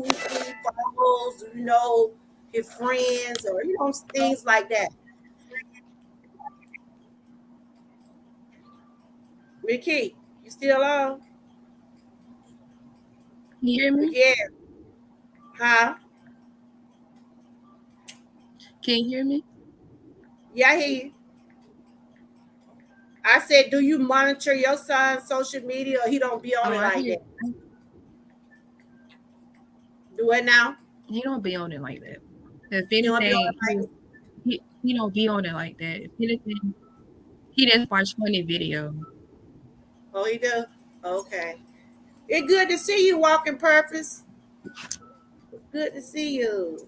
who he follows? Do you know his friends or things like that? Mickey, you still on? Can you hear me? Yeah. Huh? Can you hear me? Yeah, I hear you. I said, do you monitor your son's social media or he don't be on Oh, it I like hear. that? Do it now? He don't be on it like that. If He don't be on anything, it like he don't be on it like that. If anything, he just watch funny videos. Oh, he do? Okay. It's good to see you, Walking Purpose. Good to see you.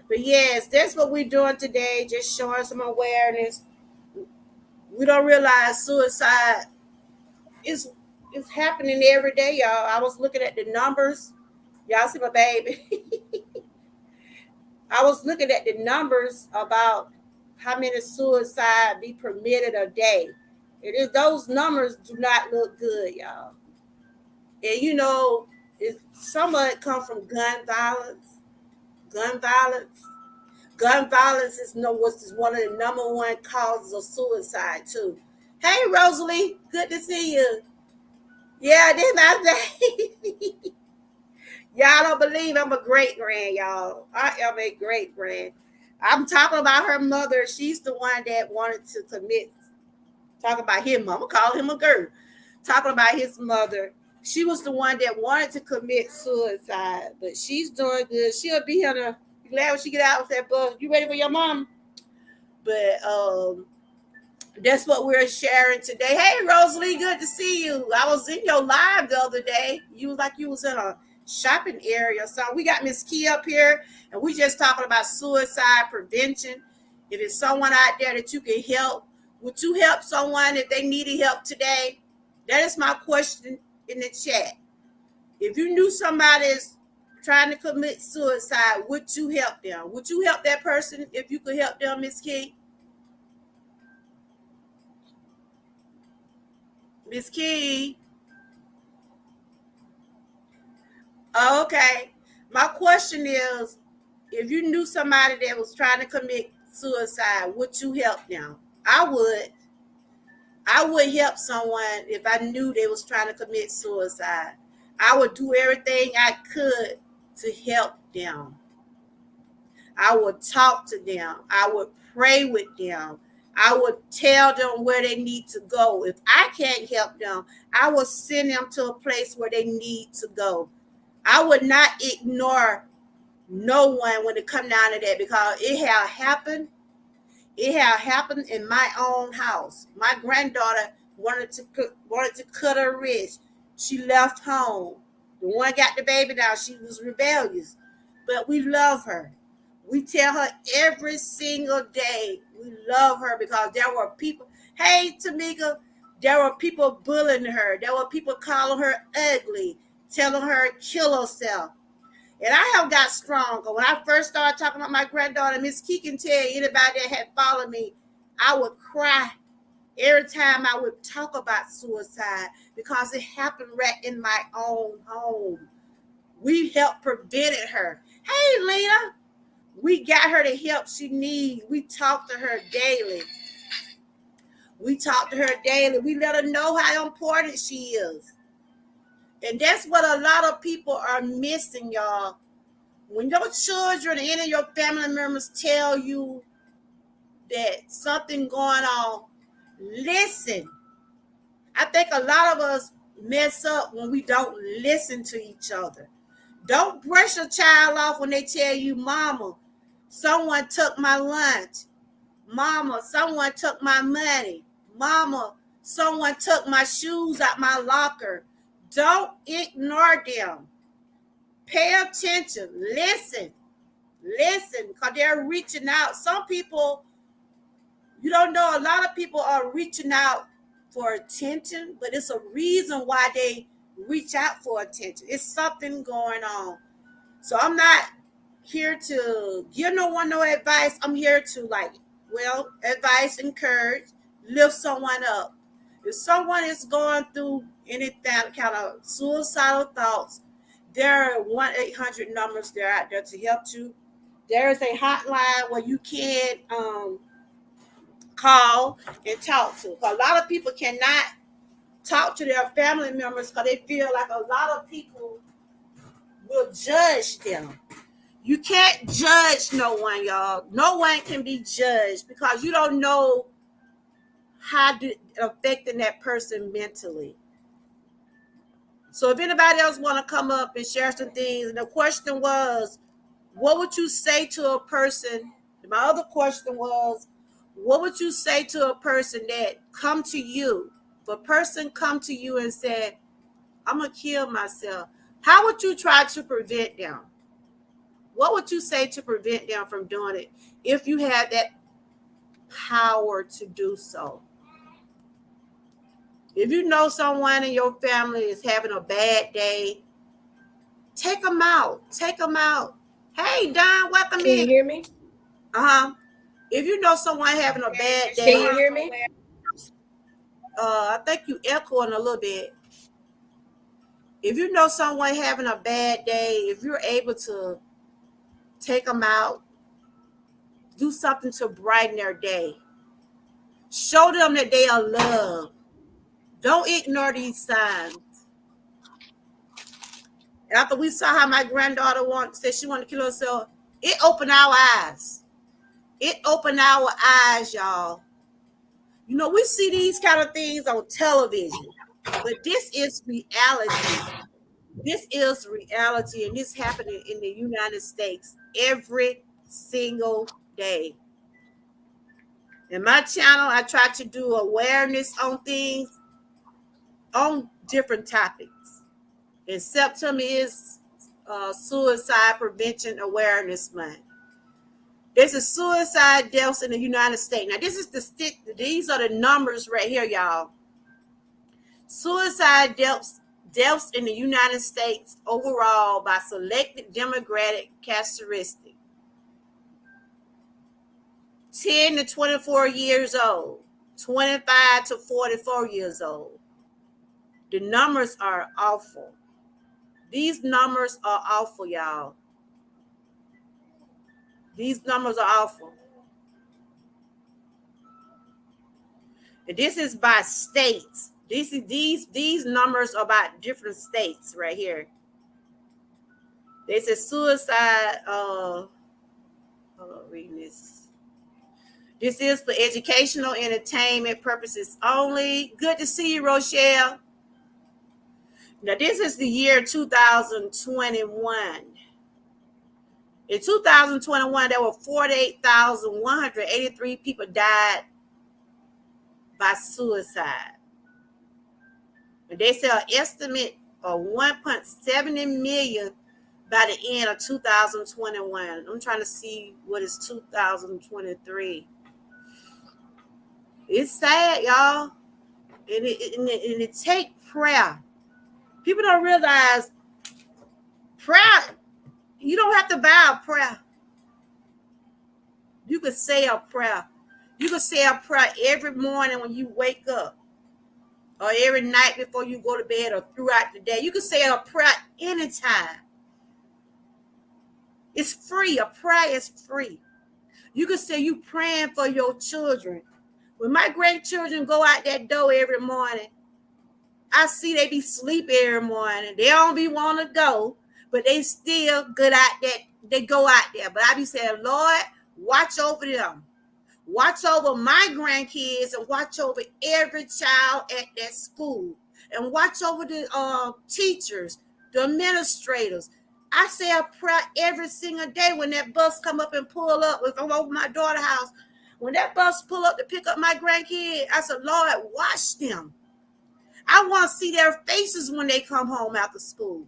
But yes, that's what we're doing today, just showing some awareness. We don't realize suicide is happening every day, y'all. I was looking at the numbers. Y'all see my baby. I was looking at the numbers about how many suicide be permitted a day. Those numbers do not look good, y'all. And some of it come from gun violence. Gun violence. Gun violence is one of the number one causes of suicide too. Hey Rosalie, good to see you. Yeah, this my baby. Y'all don't believe I'm a great grand, y'all. I am a great grand. I'm talking about her mother. She's the one that wanted to commit. Talking about him, I'm gonna call him a girl. Talking about his mother. She was the one that wanted to commit suicide, but she's doing good. She'll be here to be glad when she get out with that bus. You ready for your mom? But that's what we're sharing today. Hey Rosalie, good to see you. I was in your live the other day. You was like you was in a shopping area. So we got Miss Key up here and we just talking about suicide prevention. If it's someone out there that you can help, would you help someone if they needed help today? That is my question in the chat. If you knew somebody is trying to commit suicide, would you help them? Would you help that person if you could help them, Miss Key? Miss Key. Oh, okay. My question is, if you knew somebody that was trying to commit suicide, would you help them? I would. I would help someone if I knew they was trying to commit suicide. I would do everything I could to help them. I would talk to them. I would pray with them. I would tell them where they need to go. If I can't help them, I will send them to a place where they need to go. I would not ignore no one when it come down to that because it had happened. It had happened in my own house. My granddaughter wanted to cut her wrist. She left home. The one got the baby now. She was rebellious, but we love her. We tell her every single day we love her because there were people. Hey, Tamika, there were people bullying her. There were people calling her ugly, telling her to kill herself. And I have got stronger. When I first started talking about my granddaughter, Miss Key can tell anybody that had followed me, I would cry every time I would talk about suicide because it happened right in my own home. We helped prevented her. Hey, Lena, we got her the help she needs. We talk to her daily. We talk to her daily. We let her know how important she is. And that's what a lot of people are missing, y'all. When your children and any of your family members tell you that something going on, listen. I think a lot of us mess up when we don't listen to each other. Don't brush your child off when they tell you, Mama, someone took my lunch. Mama, someone took my money. Mama, someone took my shoes out my locker. Don't ignore them. Pay attention. Listen, because they're reaching out. Some people, you don't know, a lot of people are reaching out for attention, but it's a reason why they reach out for attention. It's something going on. So I'm not here to give no one no advice. I'm here to advice, encourage, lift someone up. If someone is going through any kind of suicidal thoughts, There are 1-800 numbers that are out there to help you. There is a hotline where you can call and talk to. A lot of people cannot talk to their family members because they feel like a lot of people will judge them. You can't judge no one, y'all. No one can be judged because you don't know how to affecting that person mentally. So if anybody else want to come up and share some things, and the question was, what would you say to a person? My other question was, what would you say to a person that come to you? If a person come to you and said, I'm gonna kill myself, how would you try to prevent them? What would you say to prevent them from doing it if you had that power to do so? If you know someone in your family is having a bad day, take them out. Take them out. Hey, Don, welcome Can you in. hear me? If you know someone having a bad day, Can you hear me? I think you echoing a little bit. If you know someone having a bad day, if you're able to take them out, do something to brighten their day. Show them that they are loved. Don't ignore these signs. After we saw how my granddaughter said she wanted to kill herself, it opened our eyes. It opened our eyes, y'all. You know, we see these kind of things on television, but this is reality. This is reality, and this happening in the United States every single day. In my channel, I try to do awareness on things, on different topics. And September is Suicide Prevention Awareness Month. There's a suicide deaths in the United States. Now, these are the numbers right here, y'all. Suicide deaths in the United States overall by selected demographic characteristics. 10 to 24 years old, 25 to 44 years old. The numbers are awful. These numbers are awful, y'all. These numbers are awful. And this is by states. These numbers are by different states right here. They said suicide. Hold on, reading this. This is for educational entertainment purposes only. Good to see you, Rochelle. Now, this is the year 2021. In 2021, there were 48,183 people died by suicide. And they say an estimate of 1.70 million by the end of 2021. I'm trying to see what is 2023. It's sad, y'all. And it take prayer. People don't realize prayer, you don't have to bow a prayer. You could say a prayer. You could say a prayer every morning when you wake up, or every night before you go to bed, or throughout the day. You could say a prayer anytime. It's free. A prayer is free. You could say you praying for your children. When my grandchildren go out that door every morning, I see they be sleep every morning. They don't be want to go, but they still good out there. They go out there. But I be saying, Lord, watch over them. Watch over my grandkids and watch over every child at that school. And watch over the teachers, the administrators. I say a prayer every single day when that bus come up and pull up. If I'm over my daughter's house, when that bus pull up to pick up my grandkid, I said, Lord, watch them. I want to see their faces when they come home after school.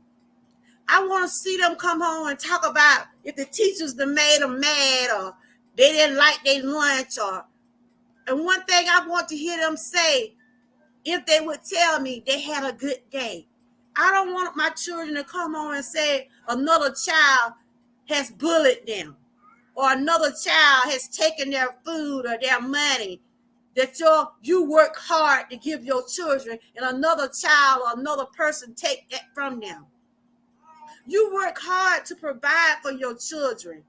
I want to see them come home and talk about if the teachers that made them mad, or they didn't like their lunch, and one thing I want to hear them say, if they would tell me they had a good day. I don't want my children to come home and say another child has bullied them, or another child has taken their food or their money that you work hard to give your children, and another child or another person take that from them. You work hard to provide for your children.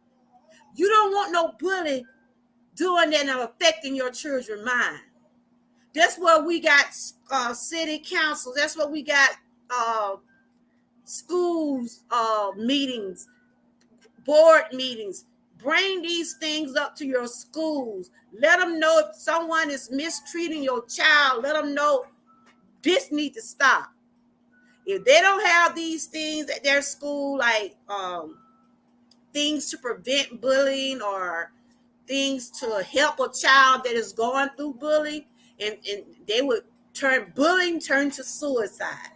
You don't want no bully doing that and affecting your children's mind. That's where we got city councils. That's where we got uh, schools meetings, board meetings. Bring these things up to your schools. Let them know if someone is mistreating your child. Let them know this needs to stop. If they don't have these things at their school, like things to prevent bullying or things to help a child that is going through bullying, and they would bullying turn to suicide.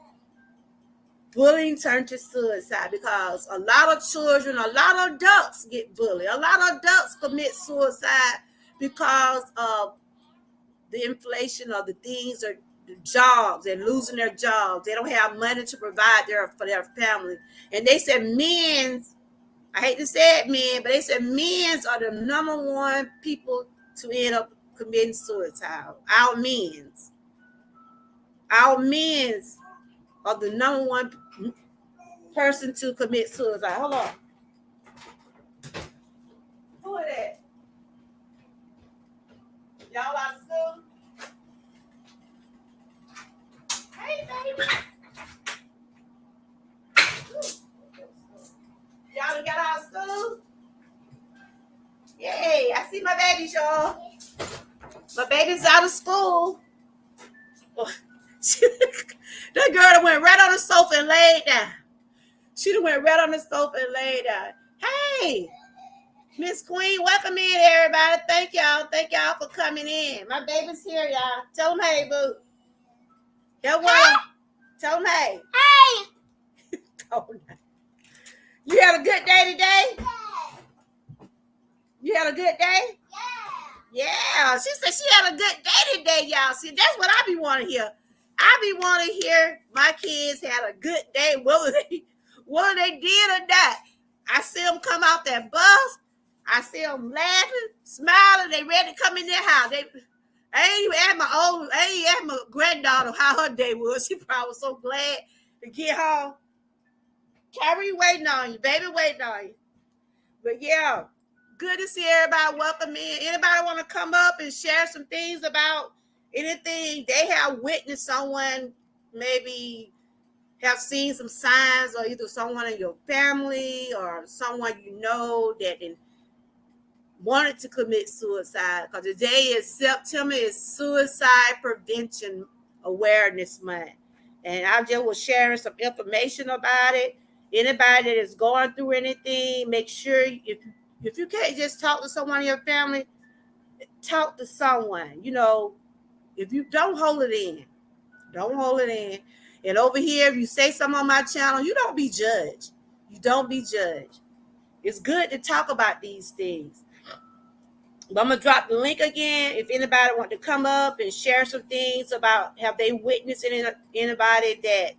Bullying turn to suicide because a lot of children, a lot of adults get bullied. A lot of adults commit suicide because of the inflation of the things or the jobs. They're losing their jobs. They don't have money to provide for their family. And they said men's, I hate to say it, men, but they said men's are the number one people to end up committing suicide. Our men's are the number one person to commit suicide. Hold on. Who is that? Y'all out of school? Hey, baby. Y'all done got out of school? Yay, I see my babies, y'all. My baby's out of school. That girl that went right on the sofa and laid down. She done went right on the sofa and laid down. Hey, Miss Queen, welcome in, everybody. Thank y'all. Thank y'all for coming in. My baby's here, y'all. Tell them hey, boo. Tell them hey. Hey. Oh, no. You had a good day today? Yeah. You had a good day? Yeah. She said she had a good day today, y'all. See, that's what I be wanting to hear. I be wanting to hear my kids had a good day, whether they did or not. I see them come off that bus. I see them laughing, smiling. They ready to come in their house. I ain't even asked my granddaughter how her day was. She probably was so glad to get home. Carrie waiting on you, baby waiting on you. But yeah, good to see everybody. Welcome in. Anybody want to come up and share some things about anything they have witnessed? Someone maybe have seen some signs, or either someone in your family or someone you know that wanted to commit suicide. Because today is September, is Suicide Prevention Awareness Month, and I just was sharing some information about it. Anybody that is going through anything, make sure if you can't just talk to someone in your family, talk to someone. You know, if you don't hold it in. And over here, if you say something on my channel, you don't be judged. It's good to talk about these things. But I'm going to drop the link again. If anybody want to come up and share some things about, have they witnessed anybody that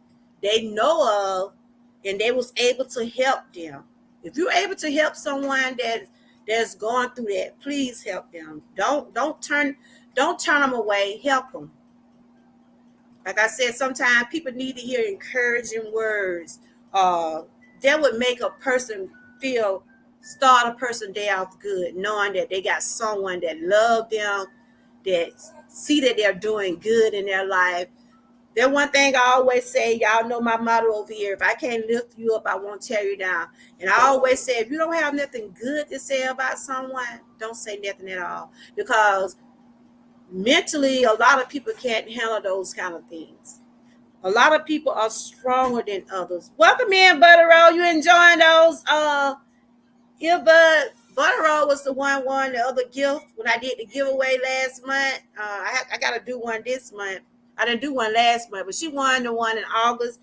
they know of and they was able to help them. If you're able to help someone that's going through that, please help them. Don't turn them away. Help them. Like I said, sometimes people need to hear encouraging words that would make a person start a person day off good, knowing that they got someone that love them, that see that they're doing good in their life. That one thing I always say, y'all know my motto over here, if I can't lift you up, I won't tear you down. And I always say, if you don't have nothing good to say about someone, don't say nothing at all. Because mentally, a lot of people can't handle those kind of things. A lot of people are stronger than others. Welcome in, Butterroll. You enjoying those earbud? Butterroll was the one won the other gift when I did the giveaway last month. I got to do one this month. I didn't do one last month, but she won the one in August.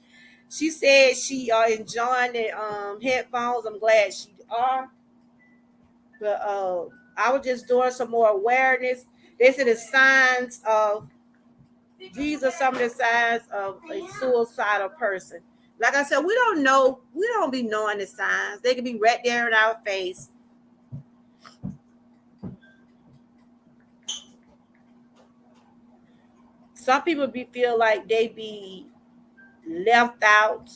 She said she enjoying the headphones. I'm glad she are. But I was just doing some more awareness. These are the signs of, these are some of the signs of a suicidal person. Like I said, we don't be knowing the signs. They can be right there in our face. Some people feel like they be left out.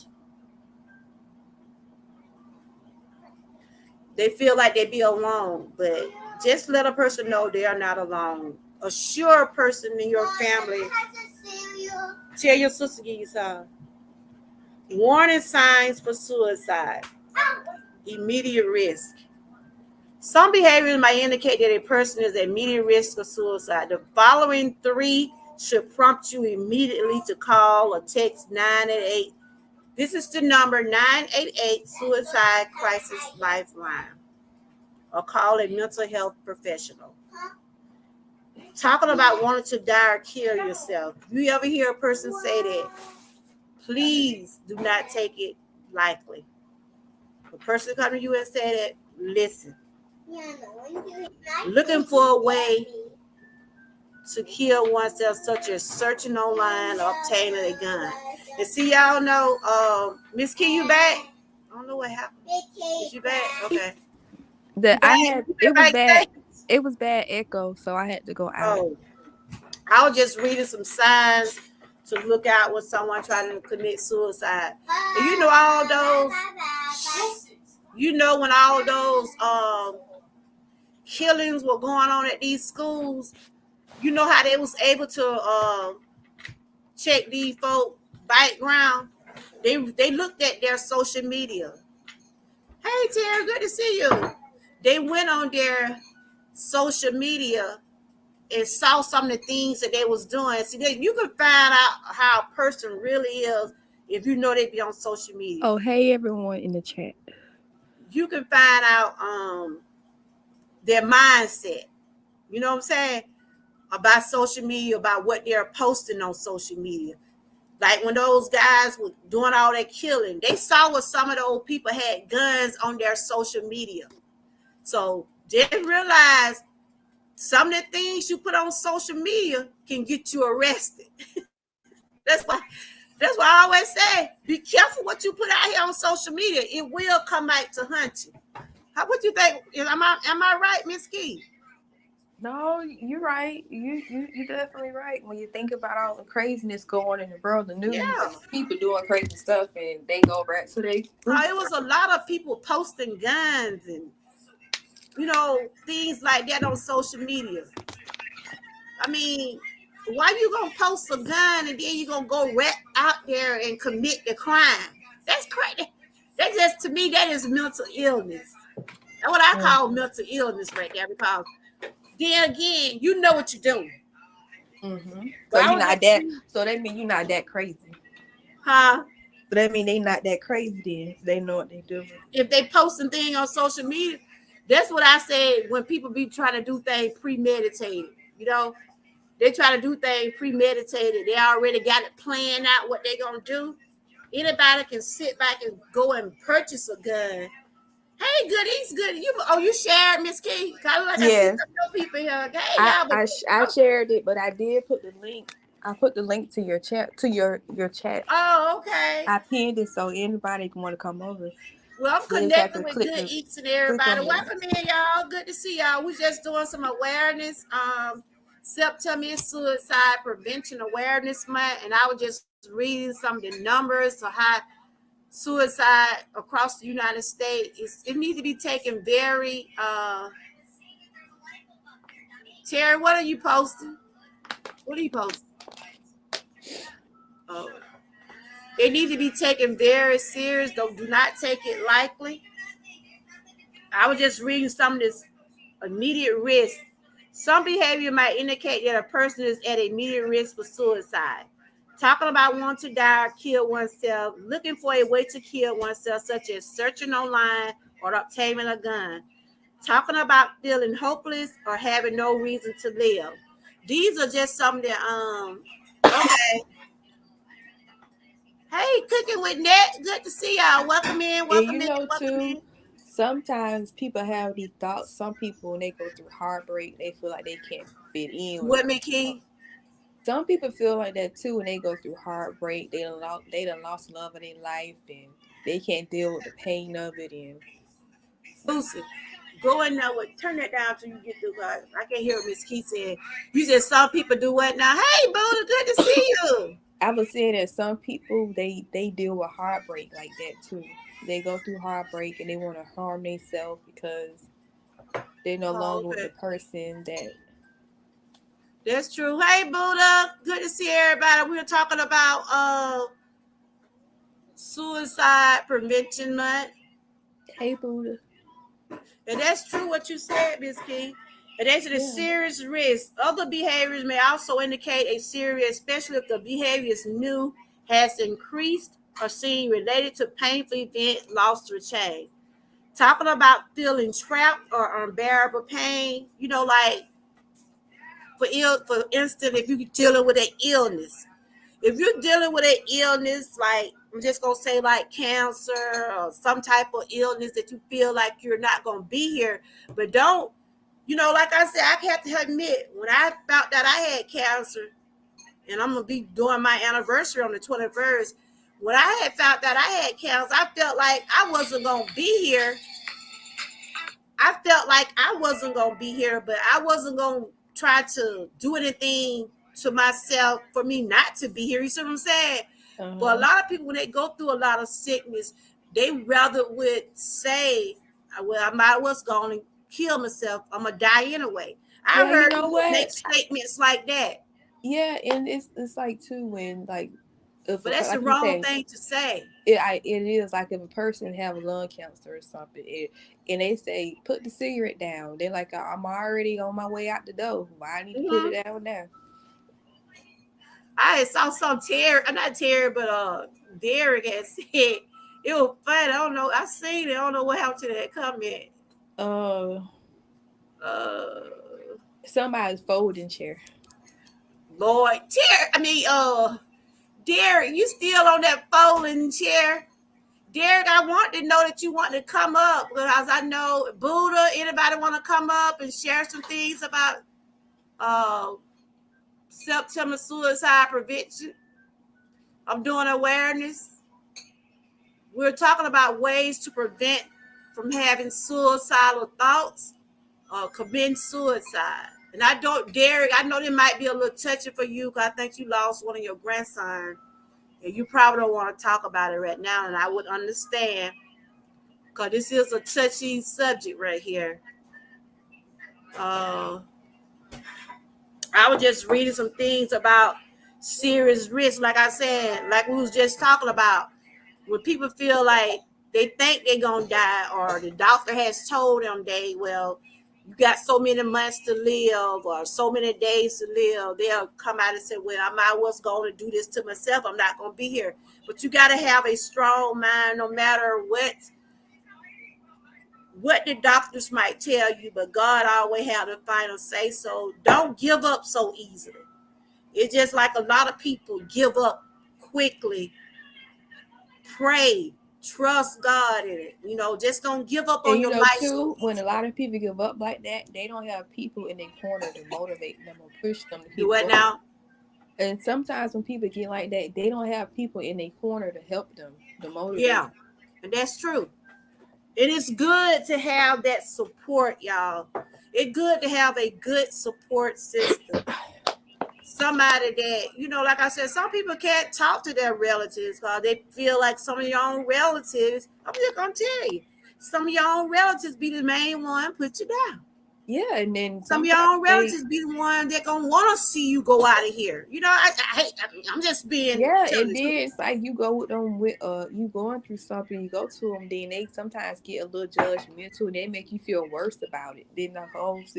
They feel like they be alone, but just let a person know they are not alone. Assure a person in your family. Tell your sister give you some. Warning signs for suicide. Immediate risk. Some behaviors might indicate that a person is at immediate risk of suicide. The following 3 should prompt you immediately to call or text 988. This is the number 988 Suicide Crisis Lifeline, or call a mental health professional. Talking about wanting to die or kill yourself. You ever hear a person say that? Please do not take it lightly. The person come to you and say that, listen. Looking for a way to kill oneself, such as searching online or obtaining a gun. And see, y'all know, Miss Key, you back? I don't know what happened. Is you back? Okay. It was bad echo, so I had to go out. Oh, I was just reading some signs to look out when someone trying to commit suicide. And you know all those, when all those killings were going on at these schools, you know how they was able to check these folk background. They looked at their social media. Hey Terry, good to see you. They went on their social media and saw some of the things that they was doing. See, you can find out how a person really is if you know they be on social media. Oh, hey everyone in the chat. You can find out their mindset. You know what I'm saying? About social media, about what they're posting on social media. Like when those guys were doing all that killing, they saw what some of the old people had guns on their social media. So they realized some of the things you put on social media can get you arrested. That's why I always say, be careful what you put out here on social media. It will come back to hunt you. How would you think? Am I right, Miss Key? No, you're right. You're definitely right. When you think about all the craziness going in the world, the news, Yeah. people doing crazy stuff, and they go back to their. It was a lot of people posting guns and things like that on social media. I mean, why you gonna post a gun and then you gonna go right out there and commit the crime? That's crazy. That just, to me, that is mental illness. That's what I call mental illness right there, because then again, you know what you're doing. Mm-hmm. So you're not that. So that means you're not that crazy, huh? So that means they not that crazy. Then they know what they do. If they posting things on social media, that's what I say. When people be trying to do things premeditated, they try to do things premeditated. They already got it planned out what they're gonna do. Anybody can sit back and go and purchase a gun. Hey, Goodies, good. You shared, Miss Key? Kind of like yes. I see some people here. Hey, I shared it, but I did put the link. I put the link to your chat, your chat. Oh, okay. I pinned it so anybody can want to come over. Well, I'm connecting with Good Eats and everybody. Welcome in, y'all. Good to see y'all. We're just doing some awareness. September is Suicide Prevention Awareness Month, and I was just reading some of the numbers of how suicide across the United States, it needs to be taken very Terry, what are you posting? What are you posting? Oh, it needs to be taken very serious. Do not take it lightly. I was just reading some of this immediate risk. Some behavior might indicate that a person is at immediate risk for suicide. Talking about wanting to die or kill oneself, looking for a way to kill oneself, such as searching online or obtaining a gun. Talking about feeling hopeless or having no reason to live. These are just some of the okay. Hey, Cooking with Net, good to see y'all. Welcome in, welcome in. Too. Sometimes people have these thoughts. Some people, when they go through heartbreak, they feel like they can't fit in. What, Mickey? Some people feel like that too when they go through heartbreak. They done lost love of their life, and they can't deal with the pain of it. And Lucy, go in there. Turn that down till you get through. I can't hear what Miss Keith said. You said some people do what now? Hey, Buddha, good to see you. I was saying that some people they deal with heartbreak like that too. they go through heartbreak and they want to harm themselves because they're no Oh, longer with okay. the person that. That's true. Hey, Buddha. Good to see everybody. We were talking about suicide prevention month. Hey, Buddha. And that's true what you said, Miss King. And that's a Yeah. serious risk. Other behaviors may also indicate a serious, especially if the behavior is new, has increased, or seen related to painful event, loss, or change. Talking about feeling trapped or unbearable pain, like for instance, if you're dealing with an illness. If you're dealing with an illness, like I'm just gonna say like cancer or some type of illness that you feel like you're not gonna be here, but don't, like I said, I have to admit, when I found that I had cancer, and I'm gonna be doing my anniversary on the 21st, when I had found that I had cancer, I felt like I wasn't gonna be here. I felt like I wasn't gonna be here, but I wasn't gonna try to do anything to myself for me not to be here. You see what I'm saying? But a lot of people, when they go through a lot of sickness, they rather would say, "Well, I might was going to kill myself. I'm gonna die anyway." I Yeah, heard you know people what? make statements like that, Yeah, and it's like too when like if but that's the like you wrong say thing to say. it is like if a person have lung cancer or something, and they say put the cigarette down, they're like I'm already on my way out the door. Why I need to put Mhm. it down now? I saw some Terry, not Terry, but Derek had said it was funny. I don't know. I seen it. I don't know what happened to that comment. Uh, Uh, Somebody's folding chair. Lord, Terry. Derek, you still on that folding chair? Derek, I want to know that you want to come up because I know Buddha. Anybody want to come up and share some things about uh, September suicide prevention? I'm doing awareness. We're talking about ways to prevent from having suicidal thoughts or committing suicide. And I don't, Derek, I know it might be a little touchy for you because I think you lost one of your grandsons. And you probably don't want to talk about it right now. And I would understand because this is a touchy subject right here. I was just reading some things about serious risk. Like I said, like we was just talking about, when people feel like they think they're gonna die, or the doctor has told them you got so many months to live or so many days to live, they'll come out and say, well, I might was going to do this to myself. I'm not going to be here. But you got to have a strong mind no matter what the doctors might tell you, but God always have the final say. So don't give up so easily. It's just like a lot of people give up quickly. Pray, trust God in it. Just don't give up And on you your know life. too, when a lot of people give up like that, they don't have people in their corner to motivate them or push them to Do keep what going. now? And sometimes when people get like that, they don't have people in their corner to help them, to motivate Yeah, them. and that's true. It is good to have that support, y'all. It's good to have a good support system. Somebody that, like I said, some people can't talk to their relatives because they feel like some of your own relatives, I'm just going to tell you, some of your own relatives be the main one put you down. Yeah, and then Some of your sometimes own relatives be the one that going to want to see you go out of here. I'm just being yeah, telling and the then truth. it's like you go with them with you going through something, you go to them, then they sometimes get a little judgmental and they make you feel worse about it. Then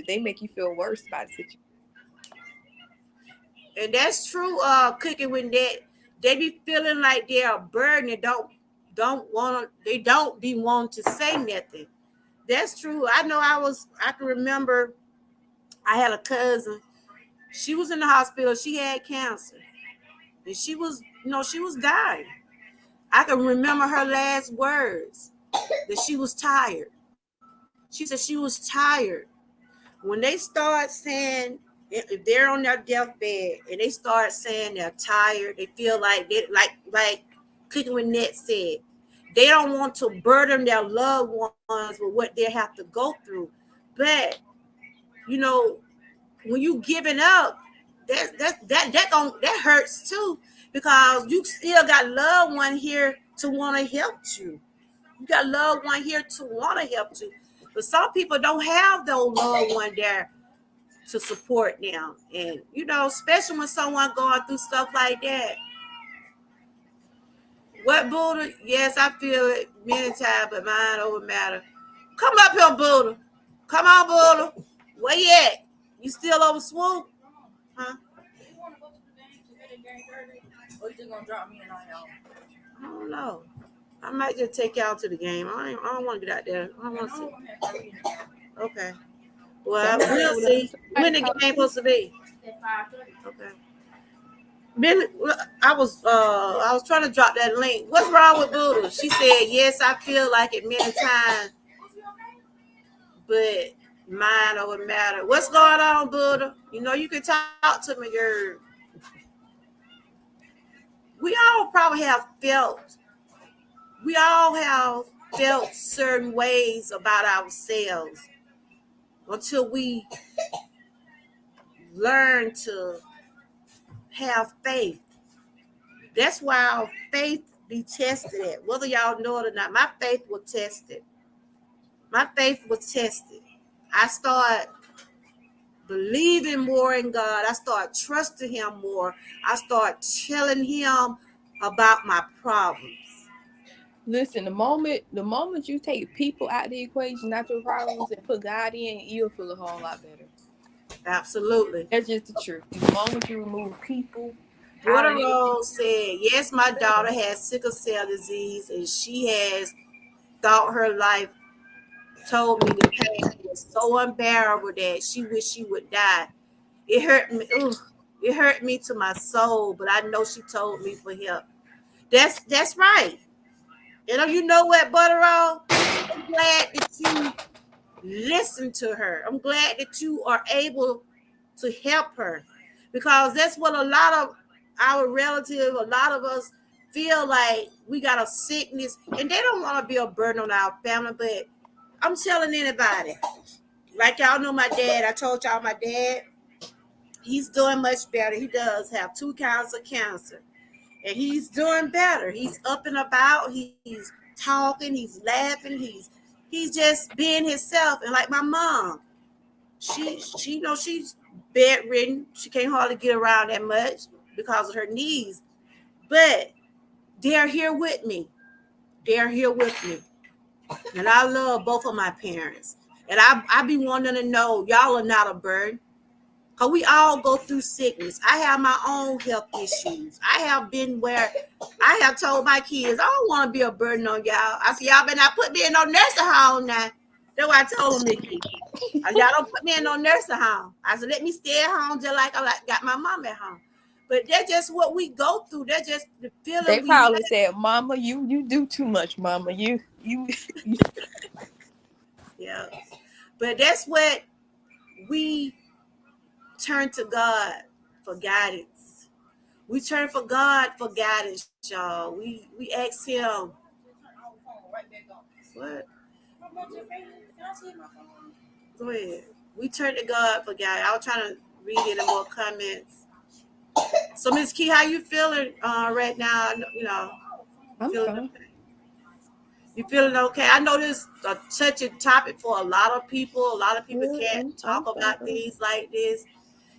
they make you feel worse about the situation. And that's true, cooking with that. They be feeling like they're a burden and they don't be wanting to say nothing. That's true. I can remember I had a cousin. She was in the hospital, she had cancer. And she was dying. I can remember her last words that she was tired. She said she was tired. When they start saying, if they're on their deathbed and they start saying they're tired, they feel like like Cooking with Net said, they don't want to burden their loved ones with what they have to go through. But when you giving up, that hurts too, because you still got loved one here to want to help you. You got a loved one here to want to help you. But some people don't have those loved one there to support them. And, especially when someone going through stuff like that. What, Buddha? Yes, I feel it many times, but mind over matter. Come up here, Buddha. Come on, Buddha. Where you at? You still over Swoop? Huh? Or you just gonna drop me and I I don't know. I might just take y'all to the game. I don't want to get out there. I don't want to see. Okay. Well, we'll see. When the game supposed to be? At 5:30. Okay. Billy, I was trying to drop that link. What's wrong with Buddha? She said, yes, I feel like it many times, but mind over matter. What's going on, Buddha? You can talk to me, girl. We all probably have felt certain ways about ourselves until we learn to have faith. That's why our faith be tested at. Whether y'all know it or not, my faith was tested. I start believing more in God. I start trusting him more. I start telling him about my problems. Listen, the moment you take people out of the equation, not your problems, and put God in, you'll feel a whole lot better. Absolutely. That's just the truth. The moment you remove people, Brother Rose said, yes, my daughter has sickle cell disease, and she has thought her life, told me the pain was so unbearable that she wished she would die. It hurt me. It hurt me to my soul, but I know she told me for help. That's right. You know what, Butterall? I'm glad that you listened to her. I'm glad that you are able to help her, because that's what a lot of our relatives, a lot of us feel like we got a sickness and they don't want to be a burden on our family. But I'm telling anybody, like y'all know my dad. I told y'all my dad, he's doing much better. He does have 2 kinds of cancer. And he's doing better. He's up and about. He's talking. He's laughing. He's just being himself. And like my mom, she's bedridden. She can't hardly get around that much because of her knees. But they're here with me. And I love both of my parents. And I be wanting to know, y'all are not a burden. Because we all go through sickness. I have my own health issues. I have been where I have told my kids, I don't want to be a burden on y'all. I said, y'all better not put me in no nursing home now. That's what I told them, Nikki. Y'all don't put me in no nursing home. I said, let me stay at home just like I got my mom at home. But that's just what we go through. That's just the feeling. They probably said, Mama, you do too much, Mama. You. Yeah. But that's what we turn to God for guidance. We turn for God for guidance, y'all. We ask him. What? Go ahead. We turn to God for guidance. I was trying to read it in more comments. So, Ms. Key, how you feeling right now? I'm feeling fine. okay? You feeling okay? I know this is a touchy topic for a lot of people. A lot of people can't talk about things like this.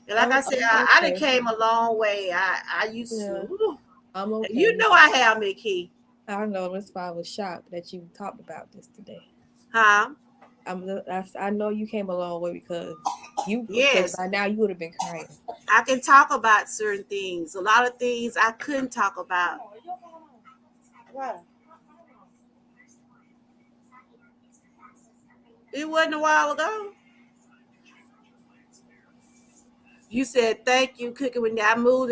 And like I said, I done came a long way. I used to. I'm okay. You know I have, Mickey. I know. That's why I was shocked that you talked about this today. Huh? I know you came a long way because Yes. By now you would have been crying. I can talk about certain things. A lot of things I couldn't talk about. What? It wasn't a while ago. You said thank you, cooking with me. I moved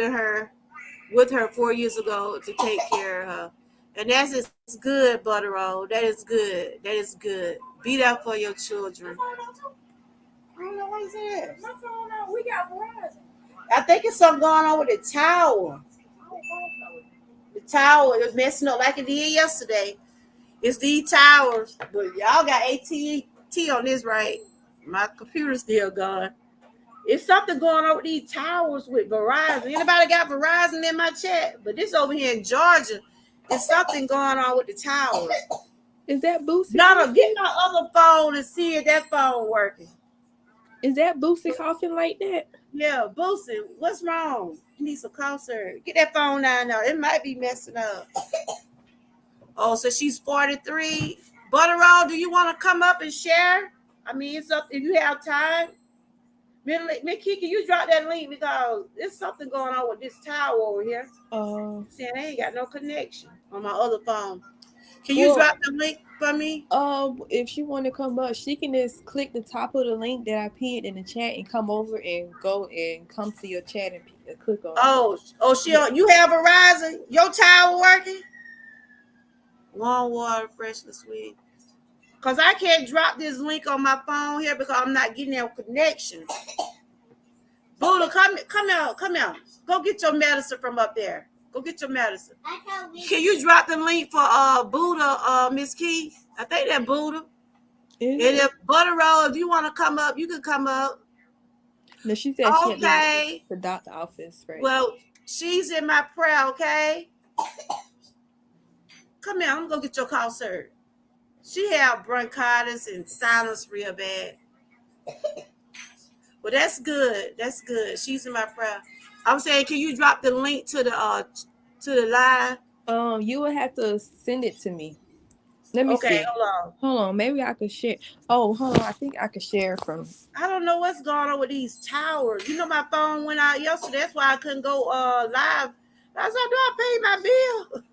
with her 4 years ago to take care of her. And that's just good, Butterroll. That is good. That is good. Be there for your children. I don't know what he said. My phone on. We got Verizon. I think it's something going on with the tower. The tower is messing up like it did yesterday. It's these towers. But y'all got AT&T on this, right? My computer's still gone. It's something going on with these towers with Verizon. Anybody got Verizon in my chat? But this over here in Georgia, there's something going on with the towers. Is that Boosie Donna, coughing? get my other phone and see if that phone working. Is that Boosie coughing like that? Yeah, Boosie, what's wrong? You need some concert. Get that phone down now. It might be messing up. Oh, so she's 43. Butterall, do you want to come up and share? I mean, it's up if you have time. Mickey, can you drop that link because there's something going on with this tower over here. Saying they ain't got no connection on my other phone. Can you drop the link for me? If she want to come up, she can just click the top of the link that I pinned in the chat and come over and go and come to your chat and click on it. You have Verizon? Your tower working? Warm water, freshly sweet. Because I can't drop this link on my phone here because I'm not getting that connection. Buddha, come out. Go get your medicine from up there. Go get your medicine. Can you drop the link for Buddha, Miss Key? I think that Buddha. And if Butterroll, if you want to come up, you can come up. No, she said she had the doctor office, right? Well, she's in my prayer, okay? Come here, I'm gonna go get your call, sir. She had bronchitis and sinus real bad. Well, that's good. That's good. She's in my prayer. I'm saying, can you drop the link to the live? You would have to send it to me. Let me see. Okay, hold on. Maybe I could share. Oh, hold on. I think I could share from. I don't know what's going on with these towers. You know, my phone went out yesterday. That's why I couldn't go live. I said, do I pay my bill?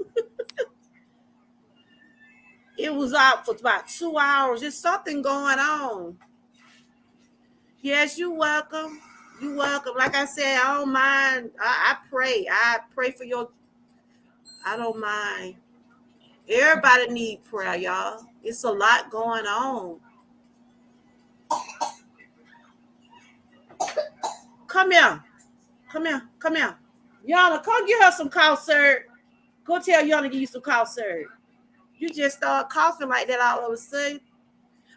It was out for about 2 hours. There's something going on. Yes, you're welcome. You're welcome. Like I said, I don't mind. I pray. I pray for your. I don't mind. Everybody need prayer, y'all. It's a lot going on. Come here. Yana, come get her some cough syrup. Go tell Yana to give you some cough syrup. You just start coughing like that all of a sudden.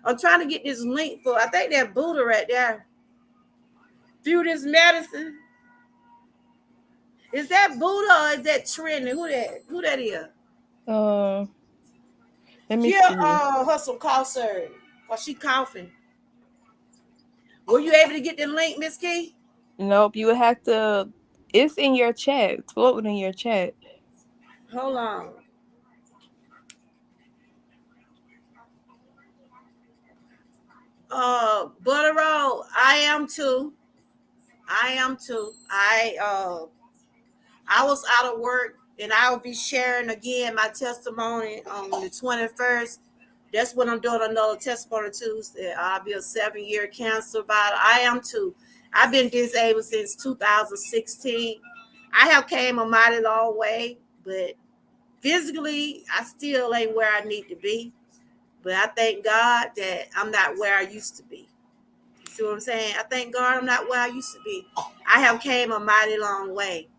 I'm trying to get this link for, I think that Buddha right there. Through this medicine. Is that Buddha or is that Trinity? Who that is? Let me see. Her some cough syrup while she coughing. Were you able to get the link, Miss Key? Nope, you would have to. It's in your chat. It's floating in your chat. Hold on. Butterroll, I am too. I was out of work and I will be sharing again my testimony on the 21st. That's when I'm doing another testimony Tuesday. I'll be a 7-year cancer survivor. I am too. I've been disabled since 2016. I have came a mighty long way, but physically, I still ain't where I need to be. But I thank God that I'm not where I used to be. You see what I'm saying? I thank God I'm not where I used to be. I have came a mighty long way.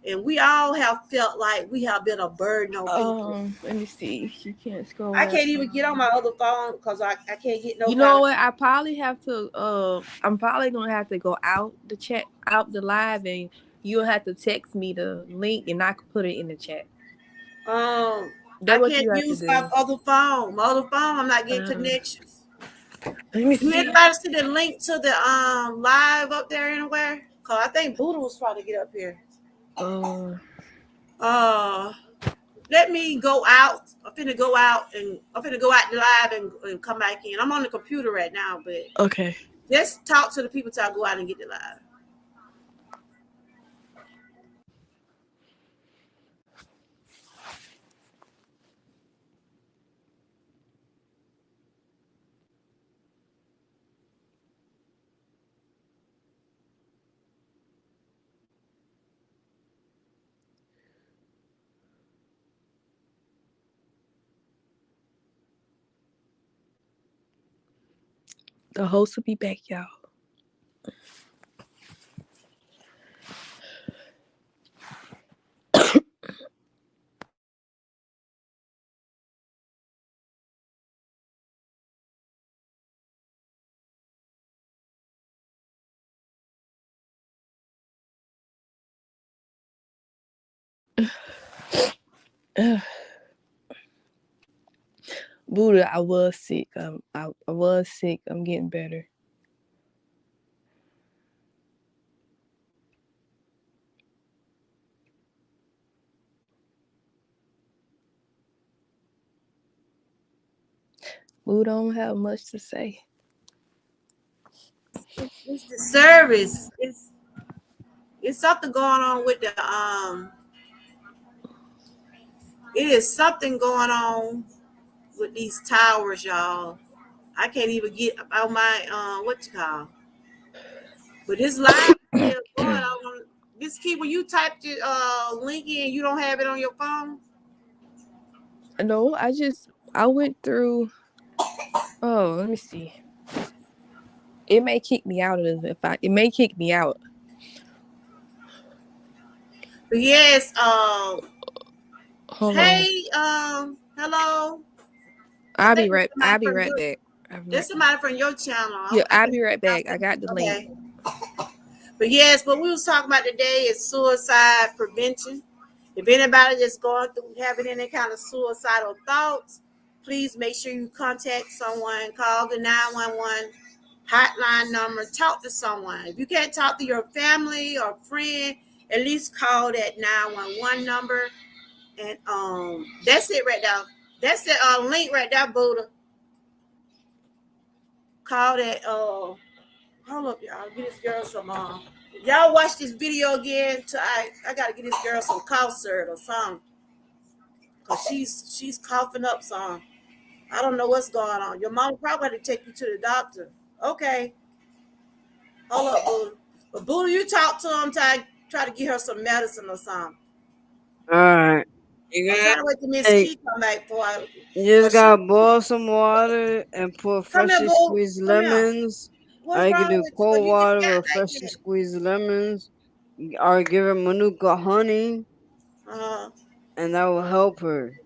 And we all have felt like we have been a burden on people. Let me see. She can't scroll. I can't even get on my other phone because I can't get no. You know what? I probably have to. I'm probably gonna have to go out the live, and you'll have to text me the link, and I can put it in the chat. I can't use my other phone. My other phone, I'm not getting connections. Let me see. Do anybody see the link to the live up there anywhere? Cause I think Buddha was trying to get up here. Let me go out. I'm finna go out the live and come back in. I'm on the computer right now, but okay. Just talk to the people till I go out and get the live. The host will be back, y'all. Buddha, I was sick. I was sick. I'm getting better. Buddha don't have much to say. It's the service. It's something going on with the It is something going on with these towers, y'all. I can't even get about my what you call. But this live is still going on. This key when you typed the link in, you don't have it on your phone. No, I went through. Oh, let me see. It may kick me out of it. It may kick me out. But yes, Hold hey, on. hello. I'll be right back. There's somebody from your channel. Yeah, I'll be right back. I got the link. But yes, what we was talking about today is suicide prevention. If anybody that's going through having any kind of suicidal thoughts, please make sure you contact someone, call the 911 hotline number, talk to someone. If you can't talk to your family or friend, at least call that 911 number. And that's it right now. That's the link right there, Buddha. Call that hold up, y'all. Get this girl some y'all watch this video again. I gotta get this girl some cough syrup or something. Cause she's coughing up some. I don't know what's going on. Your mom probably had to take you to the doctor. Okay. Hold up, Buddha. But Buddha, you talk to him, try to get her some medicine or something. All right. I'm trying to wait till Miss Key come back for I. You just gotta boil some water and put freshly squeezed lemons. Or you can do cold water with freshly squeezed lemons. Or give her Manuka honey. And that will help her.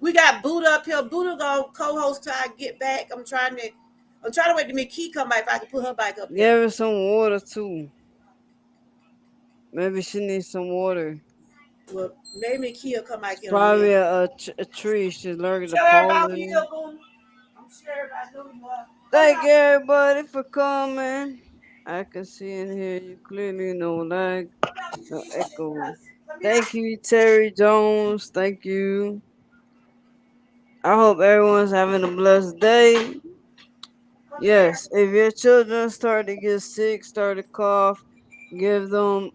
We got Buddha up here. Buddha gonna co-host till I get back. I'm trying to wait till Miss Key come back if I can put her back up there. Give her some water too. Maybe she needs some water. Well, maybe Kia come back in. Probably a tree. She's allergic to pollen. Thank you, everybody, for coming. I can see and hear you clearly. No lag, no echo. Thank you, Terry Jones. Thank you. I hope everyone's having a blessed day. Yes, if your children start to get sick, start to cough, give them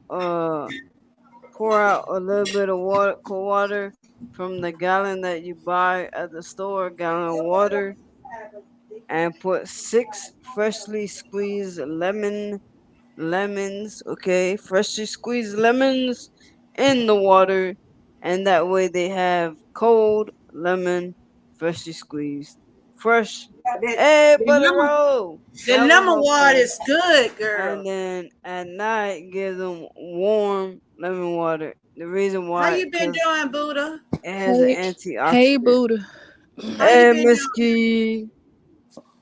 pour out a little bit of water, cold water from the gallon that you buy at the store, gallon of water, and put 6 freshly squeezed lemons, okay, freshly squeezed lemons in the water, and that way they have cold lemon, freshly squeezed, fresh. Hey, Buttero! The lemon water is good, girl. And then at night, give them warm lemon water. The reason why. How you been doing, Buddha? It has an antioxidant. Hey, Buddha. Hey, Miss Key.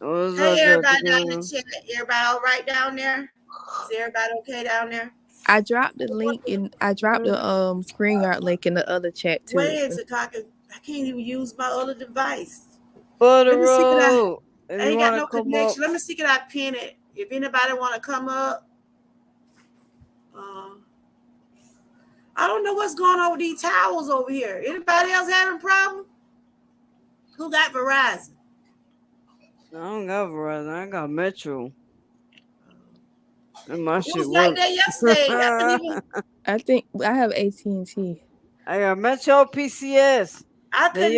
Hey, everybody down in the chat. Everybody all right down there? Is everybody okay down there? I dropped the link in. I dropped the ScreenYard link in the other chat too. Where is it? I can't even use my other device. Buttero. I ain't got no connection. Let me see. Can I pin it? If anybody want to come up, I don't know what's going on with these towels over here. Anybody else having a problem? Who got Verizon? I don't got Verizon. I got Metro. And my shit was like that yesterday. I think I have AT&T. I got Metro PCS. I couldn't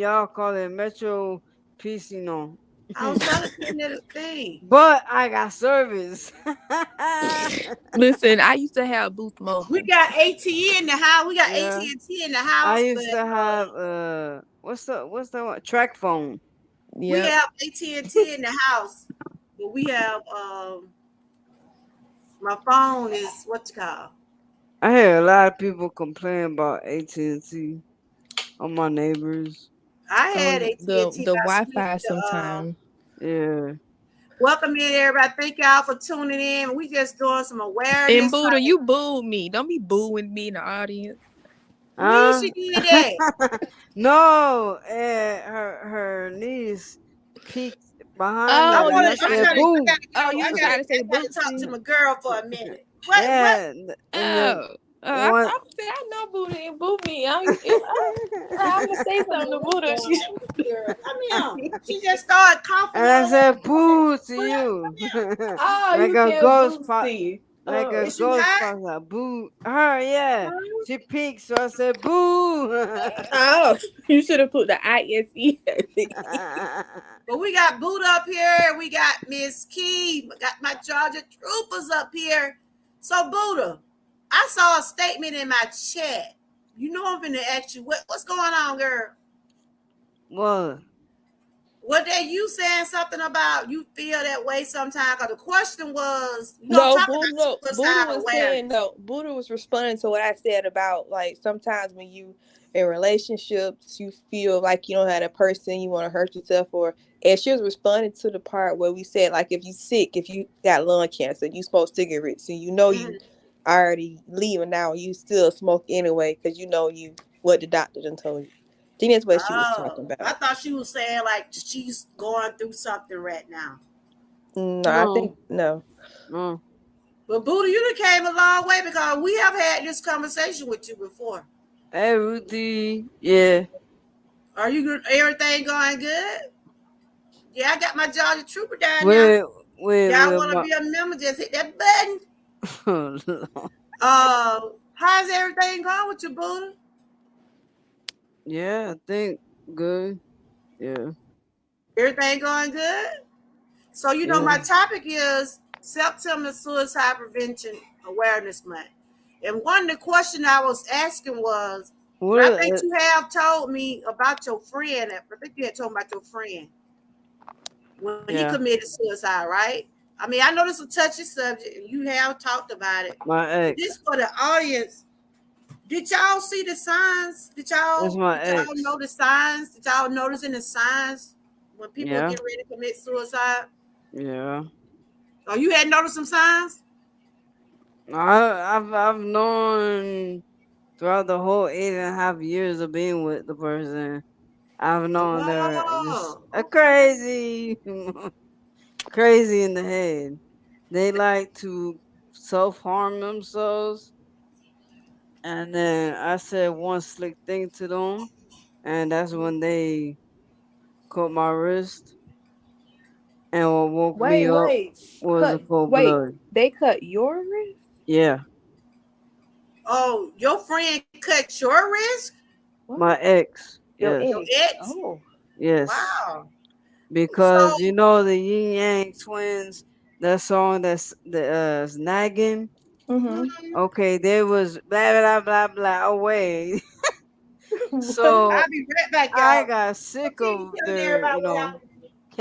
y'all call it Metro PC, no. I was trying to pin that thing. But I got service. Listen, I used to have Boost Mobile. We got AT&T in the house. We got AT&T in the house. I used to have what's that one? Track phone. Yeah. We have AT&T in the house. But we have my phone is what you call. I hear a lot of people complain about AT&T on my neighbors. I had AT&T. The Wi-Fi sometimes. Yeah. Welcome in, everybody. Thank y'all for tuning in. We just doing some awareness. And Buddha, you booed me. Don't be booing me in the audience. When Huh? she did that? No, her niece peeked behind Oh, her, and you I I'm trying said, trying to? to. I "Boo!" gotta Oh, go. you was trying to say I gotta talk to Boosie? my girl for a minute. What? Yeah, and then Oh, one. I said I know Buddha and Boo me. I'm gonna say I don't something know to what's Buddha. going on with this girl. Come here. She just started coughing And I all said, over. "Boo" to Come here. you, Oh, like you a said ghost pop, Boosie. like a Is she ghost hot? pop. Like, boo her, yeah. Huh? She peeked, so I said, "Boo." Oh, you should have put the ISE. But we got Boot up here. We got Miss Key. We got my Georgia Troopers up here. So Buddha, I saw a statement in my chat. You know I'm finna ask you what's going on, girl. Well, What that you saying something about you feel that way sometimes? Because the question was, I'm No, talking Buddha. No, about Buddha suicide was saying awareness. no. Buddha was responding to what I said about like sometimes when you in relationships you feel like you don't have a person you want to hurt yourself or. And she was responding to the part where we said like if you sick, if you got lung cancer, you smoke cigarettes, and you know you Mhm. already leaving now, you still smoke anyway because you know you what the doctor done told you. I think that's what she was talking Oh, I about. thought she was saying like she's going through something right now. No, I think no, no. no. But Buddha, you done came a long way because we have had this conversation with you before. Hey, Ruthie, yeah. Are you good? Everything going good? Yeah, I got my Georgia Trooper down now. Wait, wait, Y'all wait, want to be a member? Just hit that button. How's everything going with you, Buddha? yeah, I think good. Yeah, Everything going good? So yeah. my topic is September Suicide Prevention Awareness Month, and one of the questions I was asking was, What? and I think you have told me about your friend. I think you had told me about your friend when he Yeah, committed suicide, right? I mean, I know this is a touchy subject, and you have talked about it. my But this ex. for the audience. Did y'all see the signs? That's my Did y'all know ex. the signs? Did y'all notice any signs when people Yeah, get ready to commit suicide? yeah. Oh, you had noticed some signs? I've known throughout the whole 8.5 years of being with the person. I've known they're just Oh, a okay. crazy, crazy in the head. They like to self harm themselves. And then I said one slick thing to them, and that's when they cut my wrist, and what woke me Wait, up wait, was the cold wait. blood. They cut your wrist? Yeah, Oh, your friend cut your wrist? What? my ex. Your Yes, Your ex? ex? Oh, yes. Wow. Because So, you know the Yin Yang Twins, that song that's the nagging. mm-hmm. mhm. Okay, there was blah blah blah blah away. What? So I'll be right back, I y'all. got sick Continue of telling their, everybody what happened.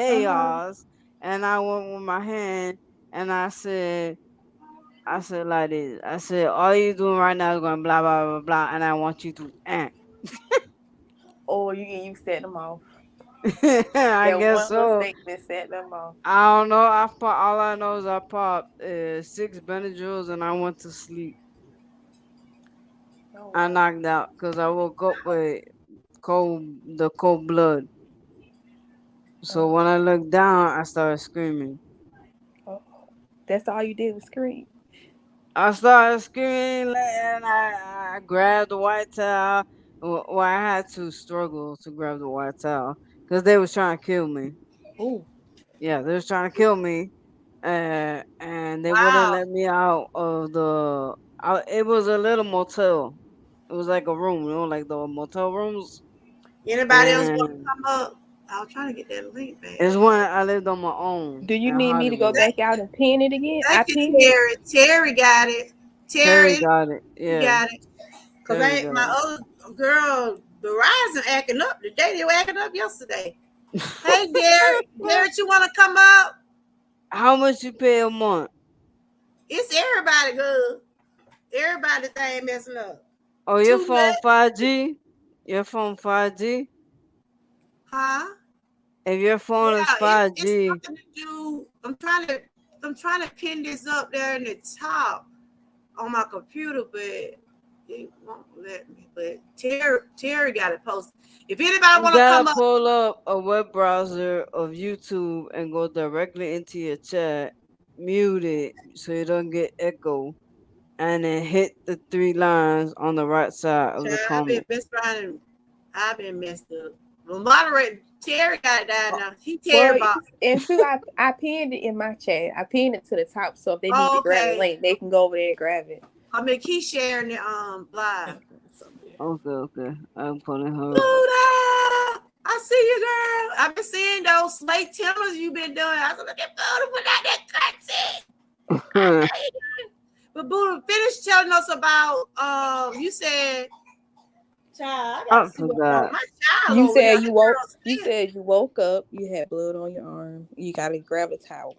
Uh-huh. chaos, and I went with my hand and I said like this. I said, all you doing right now is going blah blah blah blah, and I want you to act. Or you set them off. I That guess one little so. statement set them off. I don't know. All I know is I popped 6 Benadryls and I went to sleep. Oh I wow. knocked out because I woke up with the cold blood. So Oh, when I looked down, I started screaming. oh. That's all you did was scream. I started screaming and I grabbed the white towel. Well, I had to struggle to grab the white towel because they was trying to kill me. Ooh. Yeah, they was trying to kill me, and they wouldn't Wow. let me out of the. It was a little motel. It was like a room, like the motel rooms. Anybody else want to And come up? I was trying to get that link back. it's when I lived on my own Do you in need me to go Hollywood. back out and pin it again? I Thank you, pinned it. Terry. Terry got it. Terry Terry, got it. you Yeah, got it. Cause Terry I my got other girl, Verizon acting up today. They were acting up yesterday. it. Hey, Garrett. Garrett, you want to come up? How much you pay a month? It's everybody good. Everybody thing messing up. Oh, your Too phone much, 5G? Your phone 5G? huh? If your phone is Yeah, it's 5G, something to do. I'm trying to pin this up there in the top on my computer, but They won't let me, but Terry got it posted. If anybody You want to come gotta up, pull up a web browser of YouTube and go directly into your chat, mute it so you don't get echo, and then hit the 3 lines on the right side of the child, I've been comment. messed around and I've been messed up. Well, moderator Terry got it down now. He Terry Well, box. and two, I pinned it in my chat. I pinned it to the top, so if they need Oh, to grab the okay. link, they can go over there and grab it. I mean, keep sharing the live. Okay. I'm putting her. Buddha, I see you, girl. I've been seeing those slate tellers you've been doing. I said, look at Buddha put out that content. But Buddha, finish telling us about you said, child, I I gotta see what's wrong. forgot. My child You over here. said you woke. You said you woke up. You had blood on your arm. You gotta grab a towel.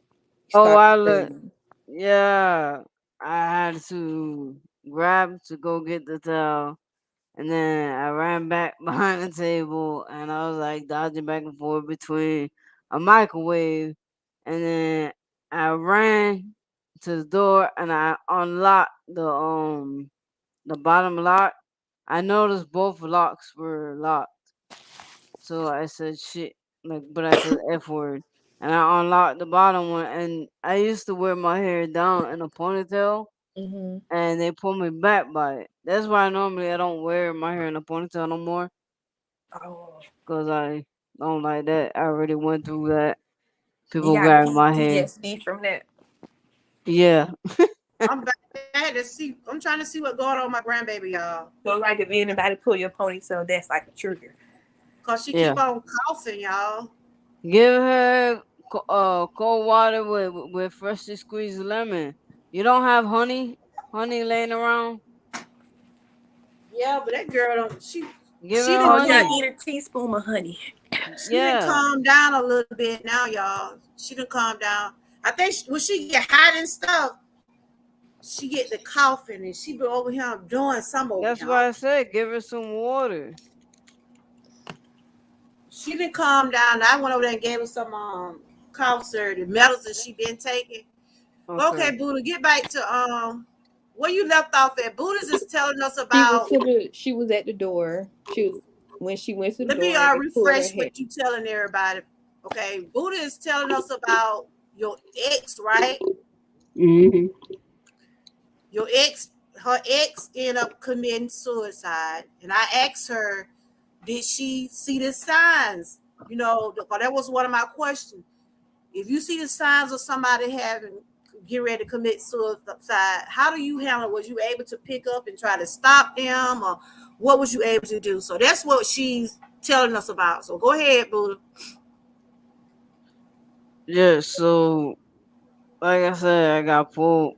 Oh, Stop I look. bleeding. Yeah, I had to grab to go get the towel, and then I ran back behind the table, and I was like dodging back and forth between a microwave, and then I ran to the door and I unlocked the bottom lock. I noticed both locks were locked, so I said shit, like, but I said the F word. And I unlocked the bottom one, and I used to wear my hair down in a ponytail, Mm-hmm. and they pulled me back by it. That's why normally I don't wear my hair in a ponytail no more, Oh, cause I don't like that. I already went through that. you People got grabbing my hair. PTSD from that. Yeah. I'm bad to see. I'm trying to see what's going on with my grandbaby, y'all. So like if anybody pull your ponytail, that's like a trigger. Cause she Yeah. keep on coughing, y'all. Give her cold water with freshly squeezed lemon. You don't have honey laying around? Yeah, but that girl don't. Give She her didn't Oh yeah, honey. eat a teaspoon of honey. She didn't Yeah. calm down a little bit now, y'all. She didn't calm down. I think when she get hot and stuff, she get the coughing and she be over here doing some over That's here. why I said give her some water. She didn't calm down. I went over there and gave her some cough syrup, the medicine she been taking. Okay, Buddha, get back to where you left off at. Buddha's is telling us about. She was at the door. When she went to the Let door, me they pulled her refresh head. what you telling everybody. Okay, Buddha is telling us about your ex, right? Mm-hmm. Your ex, her ex ended up committing suicide, and I asked her, did she see the signs? You know, that was one of my questions. If you see the signs of somebody get ready to commit suicide, how do you handle it? Was you able to pick up and try to stop them, or what was you able to do? So that's what she's telling us about. So go ahead, Buddha. Yeah, so like I said, I got pulled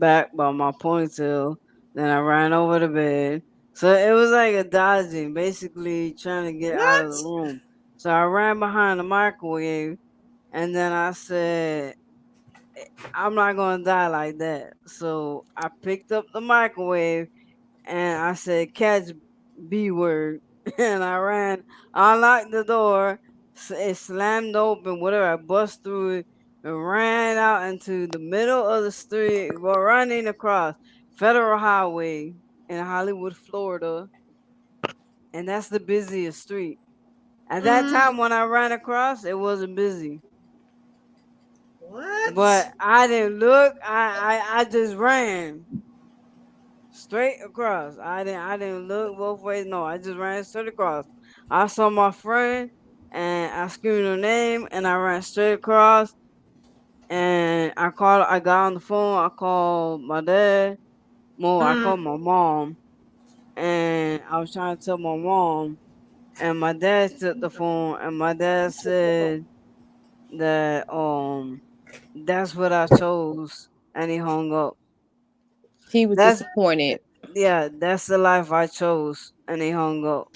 back by my ponytail. Then I ran over the bed. So it was like a dodging, basically trying to get out of the What? room. So I ran behind the microwave, and then I said, I'm not gonna die like that. So I picked up the microwave and I said, catch B word. And I ran, unlocked the door, it slammed open, whatever. I bust through it and ran out into the middle of the street, running across Federal Highway in Hollywood, Florida. And that's the busiest street. At that time when I ran across, it wasn't busy. What? But I didn't look. I just ran straight across. I didn't look both ways. No, I just ran straight across. I saw my friend and I screamed her name and I ran straight across and I got on the phone, I called my dad. Well, I called my mom and I was trying to tell my mom and my dad took the phone and my dad said that that's what I chose and he hung up. He was That's disappointed. Yeah, that's the life I chose, and he hung up.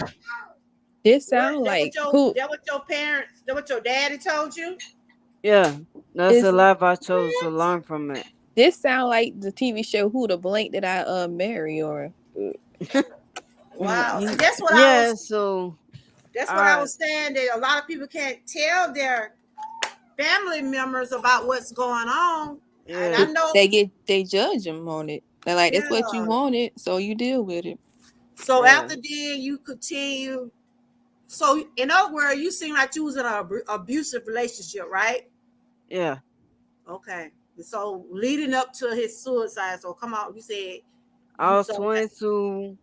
This sound like who? That what your parents? That what your daddy told you? Yeah, that's the Is life I chose to learn from it. this sound like the TV show Who the Blank Did I Marry or? Wow. See, that's what Yeah, so That's what I was saying. That a lot of people can't tell their family members about what's going on. And I yeah, know They judge them on it. They're like, that's Yeah. what you wanted, so you deal with it. So Yeah. after then, you continue. So in other words, you seem like you was in an abusive relationship, right? Yeah. Okay. So leading up to his suicide. So come on, you said I you was so 22.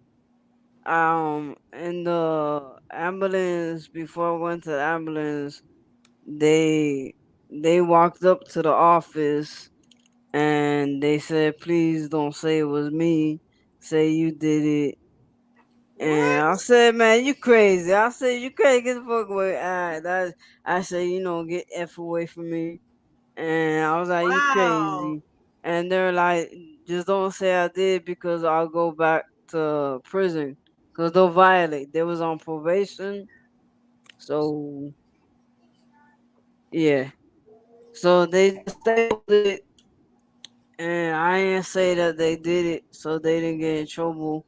In the ambulance, before I went to the ambulance, they walked up to the office and they said, "Please don't say it was me. Say you did it." And I what? said, "Man, you crazy." I said, "You crazy, get the fuck away." I said, "Get F away from me." And I was like, "You Wow. crazy." And they're like, "Just don't say I did because I'll go back to prison. Because they'll violate." They was on probation. So, yeah. So they just stayed with it. And I didn't say that they did it so they didn't get in trouble.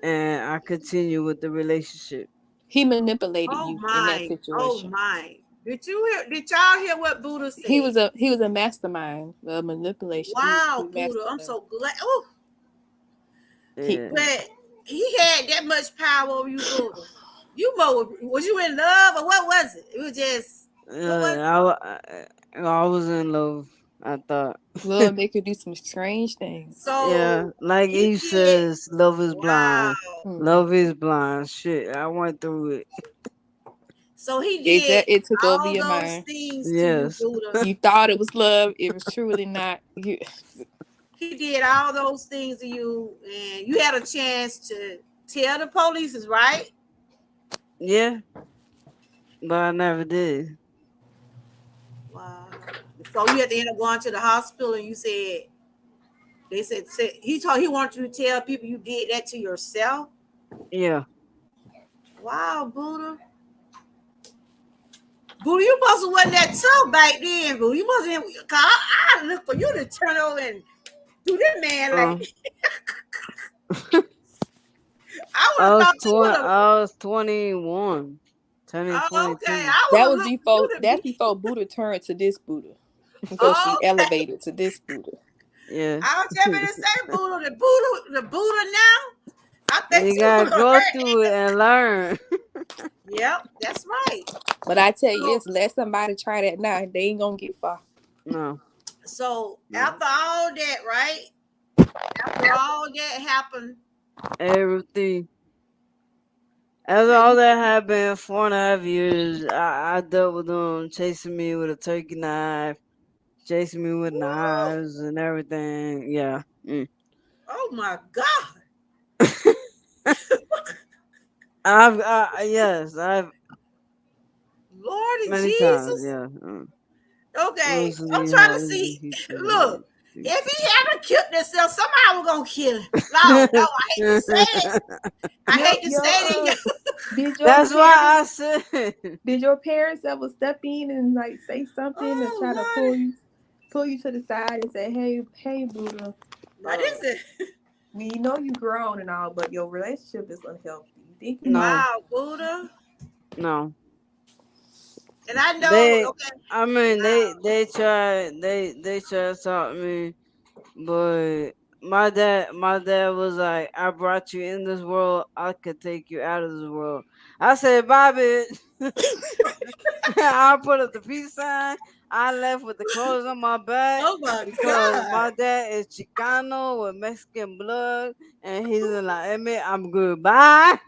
And I continue with the relationship. He manipulated Oh you in that my. Oh situation. my. Did you hear? Did y'all hear what Buddha said? He was a mastermind of manipulation. Wow, He Buddha. I'm mastered so glad. Oh, He- Yeah. but he had that much power over you, Buddha. You was you in love or what was it? It was just what was it? I was in love, I thought. love make you do some strange things. Yeah, So like he Eve did. says, love is Wow. blind. Mhm. Love is blind. Shit, I went through it. So he did It took over all your those mind. things to you, Yes. Buddha. You thought it was love. It was truly not. He did all those things to you, and you had a chance to tell the police, is right? Yeah, but I never did. Wow. So you had to end up going to the hospital, and you said they said he wanted you to tell people you did that to yourself. Yeah. Wow, Buddha. Buddha, you must have wasn't that tough back then, Buddha. You must have. Cause I look for you to turn over and do that man like. I would I have was thought you would have. I was 21, turning Oh, okay. 22. I would That have was looked for you before. to That's be. before Buddha turned to this Buddha. Before she Oh, okay. elevated to this Buddha. Yeah. I was just gonna say Buddha, the Buddha now. I think You you gotta would have go hurt. through it and learn. Yep, that's right. But I tell you So, this: let somebody try that now. They ain't gonna get far. No. so No. after all that, right? After all that happened, Everything. After okay, all that happened, 4.5 years, I dealt with them chasing me with a turkey knife, chasing me with woo, knives and everything. Yeah. oh my God. I've Lordy many times. Jesus. Yeah. Okay, I'm Loosely trying to hostage, see. he Look, said. if he hadn't killed himself, somebody was gonna kill him. No, I hate to say it. I hate to say it. Did your That's why I parents? said. Did your parents ever step in and like say something or Oh try to Lordy. pull you to the side and say, "Hey, Buddha, Now this is we know you grown and all, but your relationship is unhealthy. You think you No, wow, Buddha. no. And I know, They, okay, I mean, wow. they tried to talk to me, but my dad was like, "I brought you in this world. I could take you out of this world." I said, "Bye, bitch." I put up the peace sign. I left with the clothes on my back Oh my because God. my dad is Chicano with Mexican blood, and he's like, "Emmett, I'm good. Bye."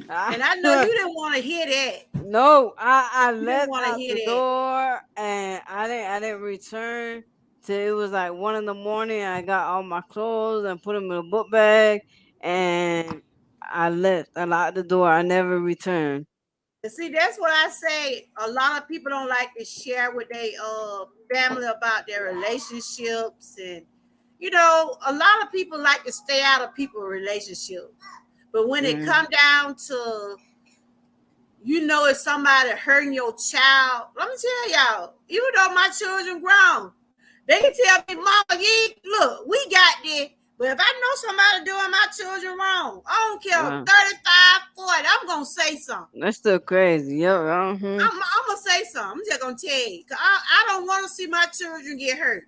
And I know you didn't want to hear that. No, I You didn't left want to out hear the that. door and I didn't return till it was like 1 in the morning. I got all my clothes and put them in a book bag and I left. I locked the door. I never returned. And see, that's what I say. A lot of people don't like to share with their family about their relationships, and a lot of people like to stay out of people's relationships. But when it Mm. come down to if somebody hurting your child, let me tell y'all, even though my children grown, they can tell me, Mama, look, we got this. But if I know somebody doing my children wrong, I don't care, Wow. 35, 40, I'm going to say something. That's still crazy. Yep. I'm going to say something. I'm just going to tell you. 'Cause I don't want to see my children get hurt.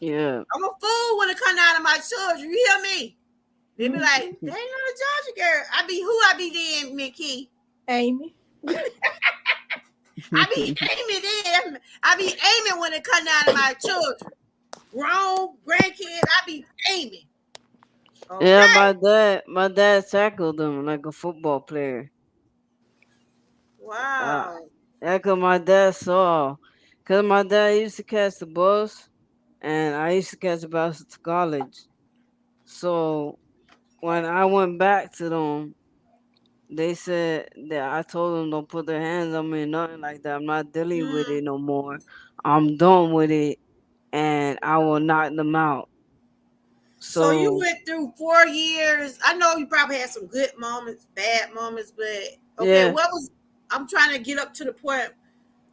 Yeah. I'm a fool when it come down to my children. You hear me? They be like, Mhm. they ain't not a Georgia girl. I be then, Mickey. Amy. I be aiming then. I be aiming when it come down to my children. Grown grandkids, I be aiming. Yeah, Okay. my dad tackled him like a football player. Uh, Wow. yeah, 'cause my dad saw, 'cause my dad used to catch the bus, and I used to catch the bus to college. So when I went back to them, they said that I told them don't put their hands on me or nothing like that. I'm not dealing with Mm. it no more. I'm done with it, and I will knock them out. So you So went through 4 years. I know you probably had some good moments, bad moments, but okay, yeah, what was I'm trying to get up to the point.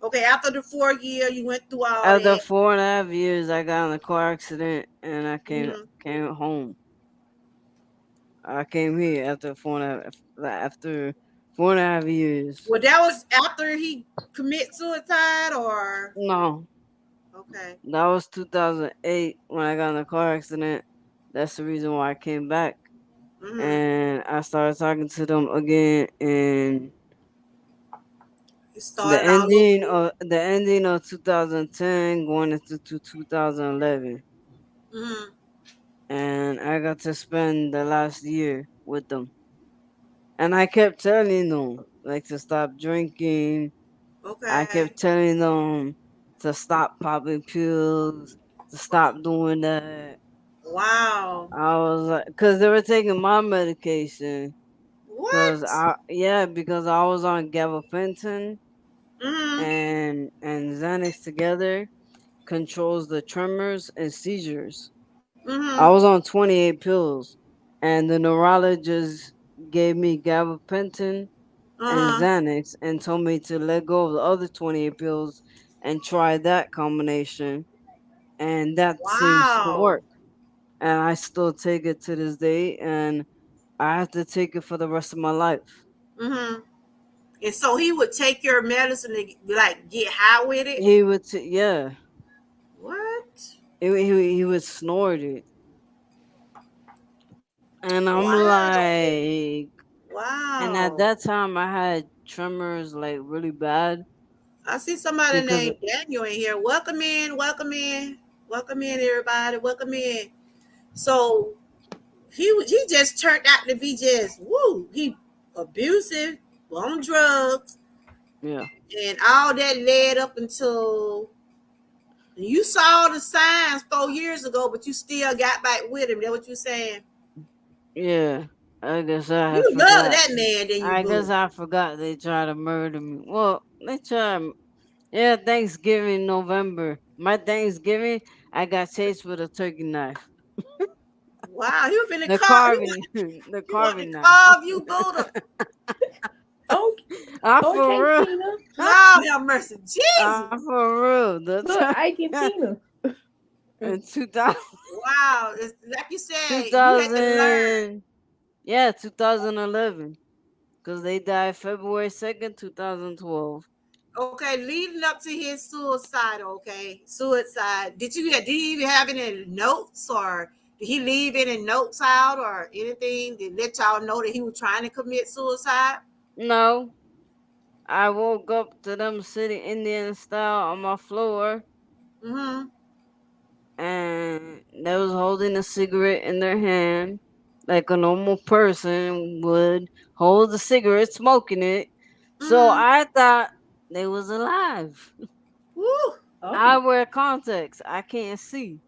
Okay, after the 4 year, you went through all after that. 4.5 years, I got in a car accident and I Mm-hmm. came home. I came here after 4.5 years. Well, that was after he commit suicide, or No, okay. that was 2008 when I got in a car accident. That's the reason why I came back, Mm-hmm. and I started talking to them again in It started all over again. the ending of 2010, going into 2011, Mm-hmm. and I got to spend the last year with them. And I kept telling them like to stop drinking. I Okay. kept telling them to stop popping pills, to stop doing that. Wow. I was like, cause they were taking my medication. What? Because I was on gabapentin Mm-hmm. and Xanax together controls the tremors and seizures. I Mm-hmm. was on 28 pills, and the neurologist gave me gabapentin and Uh-huh. Xanax and told me to let go of the other 28 pills and try that combination. And that seems to Wow. work. And I still take it to this day, and I have to take it for the rest of my life. Mm-hmm. And so he would take your medicine and like get high with it. Yeah, What? he would snort it. And I'm Wow. like, and at Wow. that time I had tremors like really bad I see somebody because named Daniel in here. Welcome in, welcome in, welcome in, everybody. Welcome in. So he just turned out to be just woo. He abusive, on drugs, yeah. and all that led up until you saw the signs 4 years ago, but you still got back with him. That what you saying? Yeah, I guess I You had love forgot. that man, then you I guess boo. I forgot they tried to murder me. Well, they tried. Yeah, Thanksgiving, November. My Thanksgiving, I got chased with a turkey knife. Wow, he was finna The carve. carving, the He wanted carving to knife. carve you, Buddha. Okay, I okay, for real. Tina. Lord have mercy, Jesus. I for real. Look, Ike and Tina. In 2000, Wow, it's like you said, you had to learn. 2000, yeah, 2011. Because they died February 2nd, 2012. Okay, leading up to his suicide. Okay, suicide. Did he even have any notes, or did he leave any notes out or anything that let y'all know that he was trying to commit suicide? No, I woke up to them sitting Indian style on my floor, Mm-hmm. and they was holding a cigarette in their hand like a normal person would hold a cigarette smoking it. So Mm-hmm. I thought they was alive. Woo. I Oh, wear contacts. I can't see.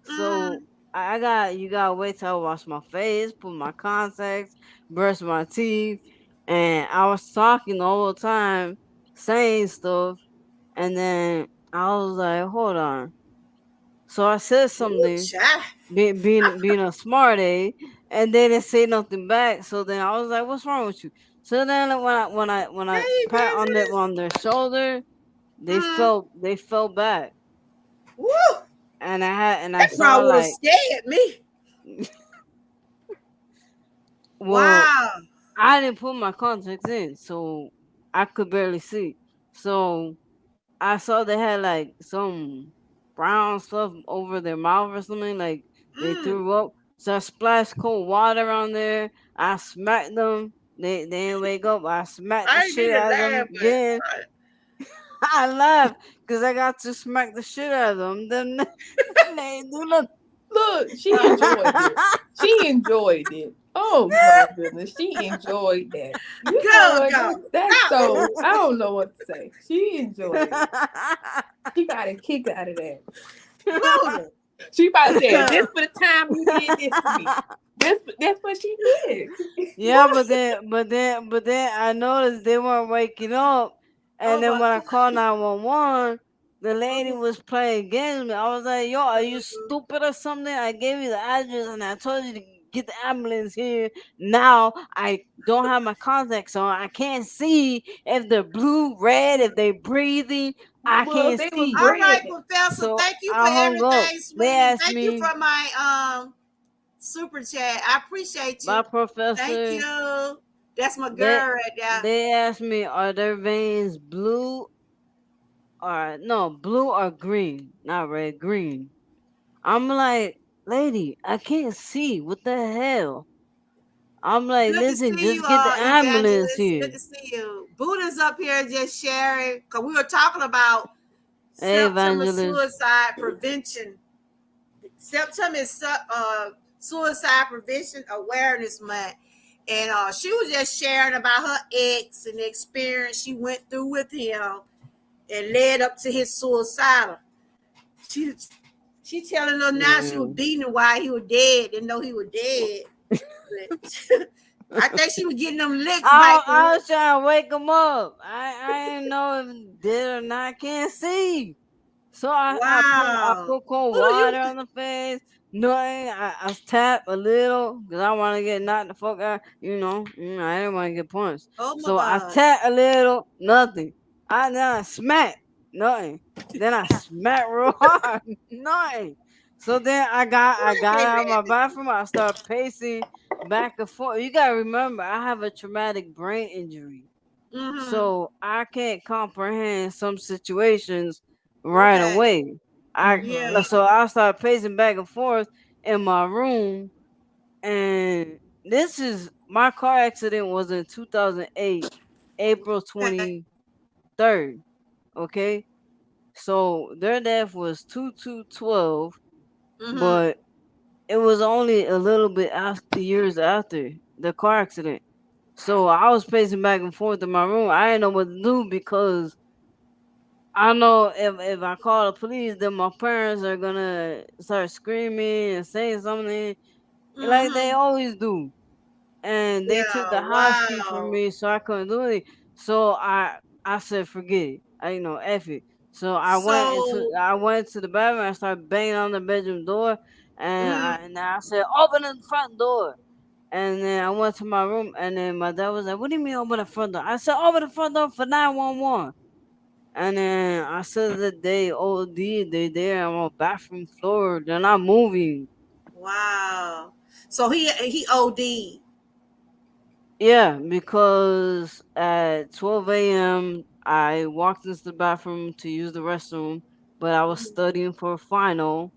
So Mm-hmm. I got you gotta wait till I wash my face, put my contacts, brush my teeth, and I was talking the whole time, saying stuff, and then I was like, hold on. So I said Ooh, something, child. being a smart a, and they didn't say nothing back. So then I was like, "What's wrong with you?" So then when I Hey, pat evangelist. on their shoulder, Mm-hmm. they fell back, Woo. and I That saw probably would have like, scared me. well, Wow. I didn't put my contacts in, so I could barely see. So I saw they had like some. brown stuff over their mouth or something, like they Mm. threw up. So I splashed cold water on there. I smacked them. They didn't wake up. I smacked the I ain't shit mean to out of them laugh, again. I laughed because I got to smack the shit out of them. Then they do nothing. Look, she enjoyed it. She enjoyed it. Oh my goodness, she enjoyed that. You know Go, what? go. That's Go. so. I don't know what to say. She enjoyed it. She got a kick out of that. Buddha. She probably said, "This for the time you did this to me." That's what she did. Yeah, but then I noticed they weren't waking up, and Oh then my when I God. called 911, the lady was playing games with me. I was like, "Yo, are you stupid or something? I gave you the address and I told you to get the ambulance here. Now I don't have my contacts on. I can't see if they're blue, red, if they're breathing. I Well, can't they was see." All right, breathing. Professor. So Thank you for I hung up. everything, They sweetie. asked Thank you me, for my super chat. I appreciate my you. Thank professor. you. That's my They girl right there. they asked me, are their veins blue or no, blue or green, not red, green. I'm like, lady, I can't see. What the hell? I'm like, Good to listen, see you, just get the ambulance Evangelist. Good here. to see you. Buddha's up here just sharing because we were talking about Hey, September evangelist. suicide prevention. September is suicide prevention awareness month, and she was just sharing about her ex and the experience she went through with him, and led up to his suicidal. She she telling her now she was Yeah. beating him while he was dead, didn't know he was dead. But I think she was getting them licks back. I was trying to wake him up. I didn't know if he did or not. I can't see. So I Wow. put cold Who do you water on the face. Nothing. I tap a little because I want to get knocked the fuck out. I didn't want to get punched. oh my So I God. tap a little. Nothing. Then I smack. Nothing. Then I smack real hard. Nothing. So then I got Wait a out of my minute. bathroom. I started pacing back and forth. You gotta remember, I have a traumatic brain injury. Mm-hmm. So I can't comprehend some situations right Okay. away. Yeah. So I started pacing back and forth in my room, and this is my car accident was in 2008, April Okay. 23rd. Okay, so their death was 2212, Mm-hmm. but it was only a little bit after years after the car accident. So I was pacing back and forth in my room. I didn't know what to do because I know if I call the police, then my parents are gonna start screaming and saying something like they Mm-hmm. always do. And they took Yeah. the house key from Wow. me, so I couldn't do anything. So I said, forget it. F it. So So. I went to the bathroom. I started banging on the bedroom door, and Mm-hmm. I said, open the front door. And then I went to my room, and then my dad was like, "What do you mean open the front door?" I said, "Open the front door for 911." And then I said that they OD, they there on my bathroom floor. They're not moving. Wow. So he OD'd. Yeah, because at 12 a.m. I walked into the bathroom to use the restroom, but I was studying for a final,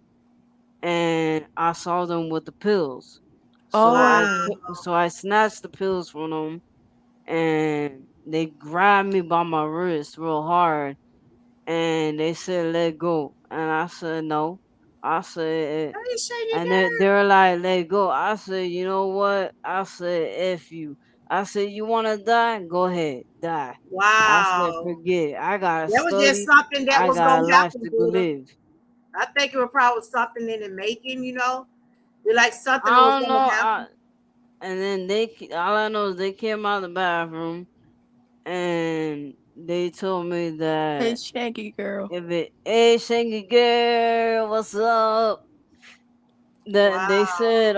and I saw them with the pills. Oh, So I snatched the pills from them, and they grabbed me by my wrist real hard, and they said let go, and I said no. I said, Are you sure you and they got? were like let go. I said, you know what? I said f you. I said, you wanna die? Go ahead, die. I said Wow. forget it. I gotta That was just study. something that I was got a gonna life happen, to go Buddha. live. I think it was probably something in the making, you know. It's like something that was I don't gonna know. happen. And then all I know is they came out of the bathroom and they told me hey, that Shaggy girl. hey Shanky girl, what's up? That they Wow. said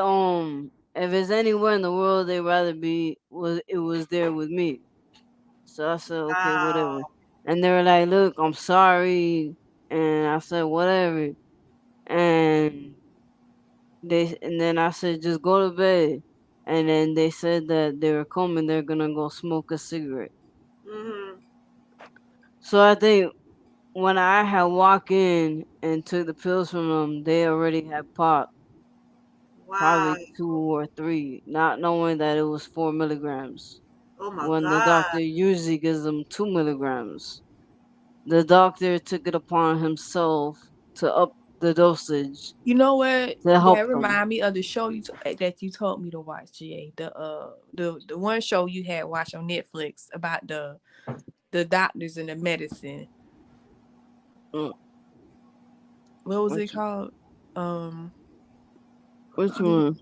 if it's anywhere in the world they'd rather be was there with me. So I said okay, whatever. Wow. And they were like, look, I'm sorry, and I said whatever. And and then I said just go to bed. And then they said that they were coming, they're gonna go smoke a cigarette. Mm-hmm. So I think when I had walked in and took the pills from them, they already had popped Wow. probably 2 or 3, not knowing that it was 4 milligrams. Oh my When the God. doctor usually gives them 2 milligrams, the doctor took it upon himself to up the dosage You know what? to help That them. remind me of the show that you told me to watch, GA. The one show you had watched on Netflix about the doctors and the medicine. Mm, What was it Which called? which one?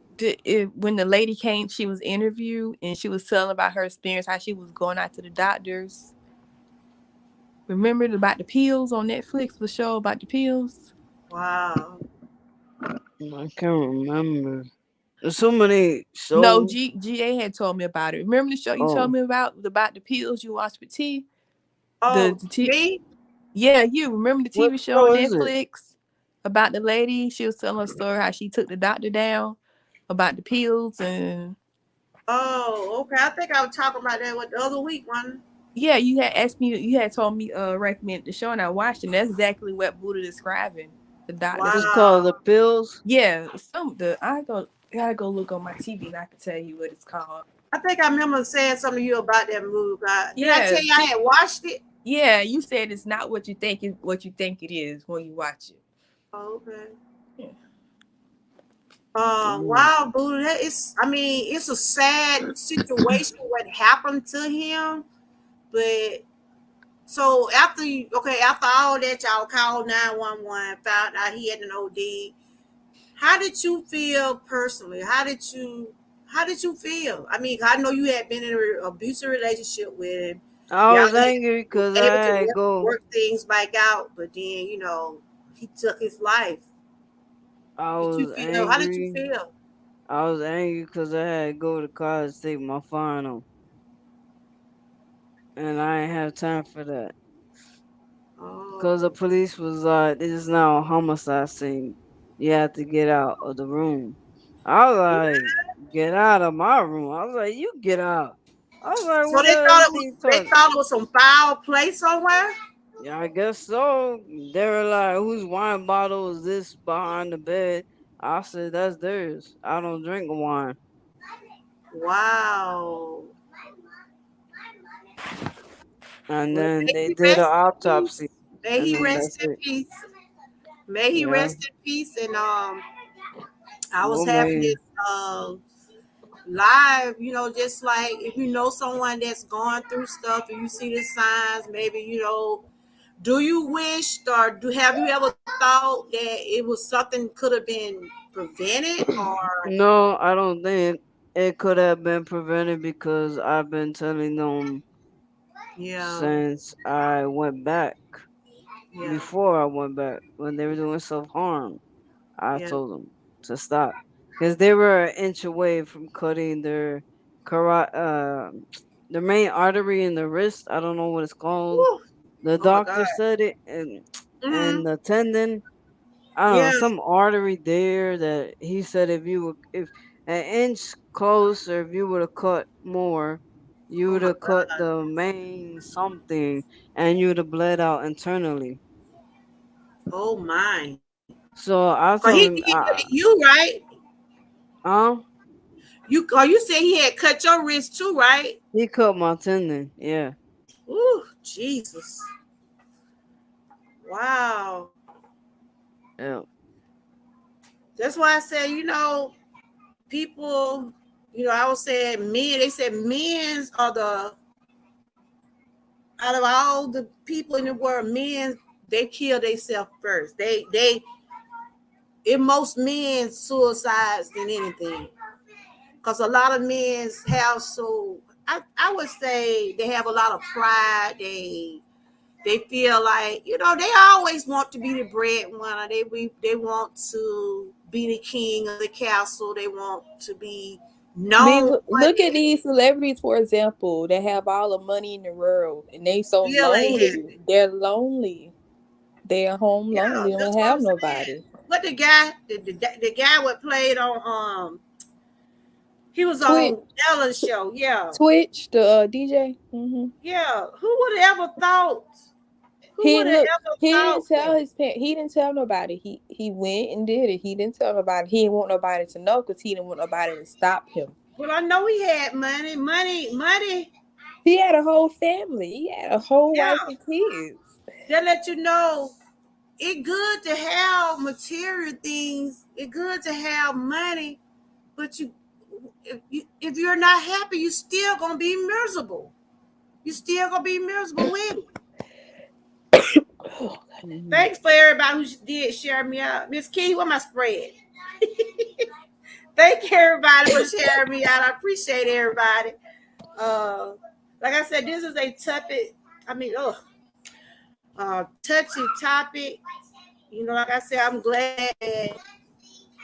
When the lady came, she was interviewed and she was telling about her experience, how she was going out to the doctors. Remember about the pills on Netflix? The show about the pills. Wow. I can't remember. There's so many No, shows. GA had told me about it. Remember the show you told Oh, me about the pills you watched with T? Oh, The T. me? Yeah, you remember the what TV show on show is it? Netflix about the lady? She was telling a story how she took the doctor down about the pills and Oh, okay. I think I was talking about that with the other week one. yeah, you had asked me, you had told me recommend the show and I watched it. And that's exactly what Buddha describing. The doctor. It's called The Wow. Pills. Yeah, gotta go look on my TV and I can tell you what it's called. I think I remember saying something to you about that movie. Did I Yeah, tell you I had watched it? yeah. You said it's not what you think it is when you watch it. Oh, okay. Yeah. Mm. Wow, Buddha, it's a sad situation what happened to him. But so after all that, y'all called 911, found out he had an OD. How did you feel personally? How did you feel? I mean, I know you had been in an abusive relationship with him. I Y'all was angry were because able I to had go. work things back out, but then he took his life. I Did you was feel? How did you angry. feel? I was angry because I had to go to college to take my final, and I didn't have time for that. Because the Oh, police was like, "This is now a homicide scene. You have to get out of the room." I was like, "Get out of my room." I was like, "You get out." I was like, so "What the hell is he they talking?" thought it was some foul play somewhere. Yeah, I guess so. They were like, "Whose wine bottle is this behind the bed?" I said, "That's theirs. I don't drink wine." Wow. And Well, then may they he did an rest in autopsy, peace. May and he then rest that's in it. peace. May he Yeah. rest in peace. And I was Well, having man. this live, just like if you know someone that's going through stuff and you see the signs, maybe do you wish or have you ever thought that it was something could have been prevented or No, I don't think it could have been prevented because I've been telling them yeah, since I went back. yeah, Before I went back, when they were doing self harm, I yeah. told them to stop because they were an inch away from cutting their main artery in the wrist. I don't know what it's called. Whew. The Oh my God. doctor said it, and Hmm. the tendon. I don't know, Yeah. some artery there that he said if an inch closer, if you would have cut more, you Oh would my have cut God. the main something and you would have bled out internally. Oh my. So I Cause told him, he cut you right. huh? You said he had cut your wrist too, right? He cut my tendon. Yeah. Ooh, Jesus. Wow. Yeah. That's why I said, people, I was saying men, they said men's are out of all the people in the world, men, they kill themselves first. In most men suicides than anything. Because a lot of men have I would say they have a lot of pride. They feel like, they always want to be the breadwinner. They want to be the king of the castle. They want to be I mean, known for look at this. these celebrities, for example, that have all the money in the world and they so Still ain't lonely. happy. They're lonely. They're home Yeah, lonely. They that's don't what have I'm saying. nobody. What the guy what played on he was Twitch, on Ellen's show. Yeah. Twitch, the DJ. Yeah. Who would have ever thought Who would have ever He didn't thought tell that? his parents. He didn't tell nobody. He went and did it. He didn't tell nobody. He didn't want nobody to know because he didn't want nobody to stop him. Well, I know he had money. He had a whole family. He had a whole Yeah. wife and kids. They let you know it's good to have material things. It's good to have money, but if you're not happy, you still gonna be miserable. You still gonna be miserable with it. Thanks for everybody who did share me out. Miss Key, what my spread? Thank you everybody for sharing me out. I appreciate everybody. Like I said, this is a topic. Touchy topic. You know, like I said, I'm glad that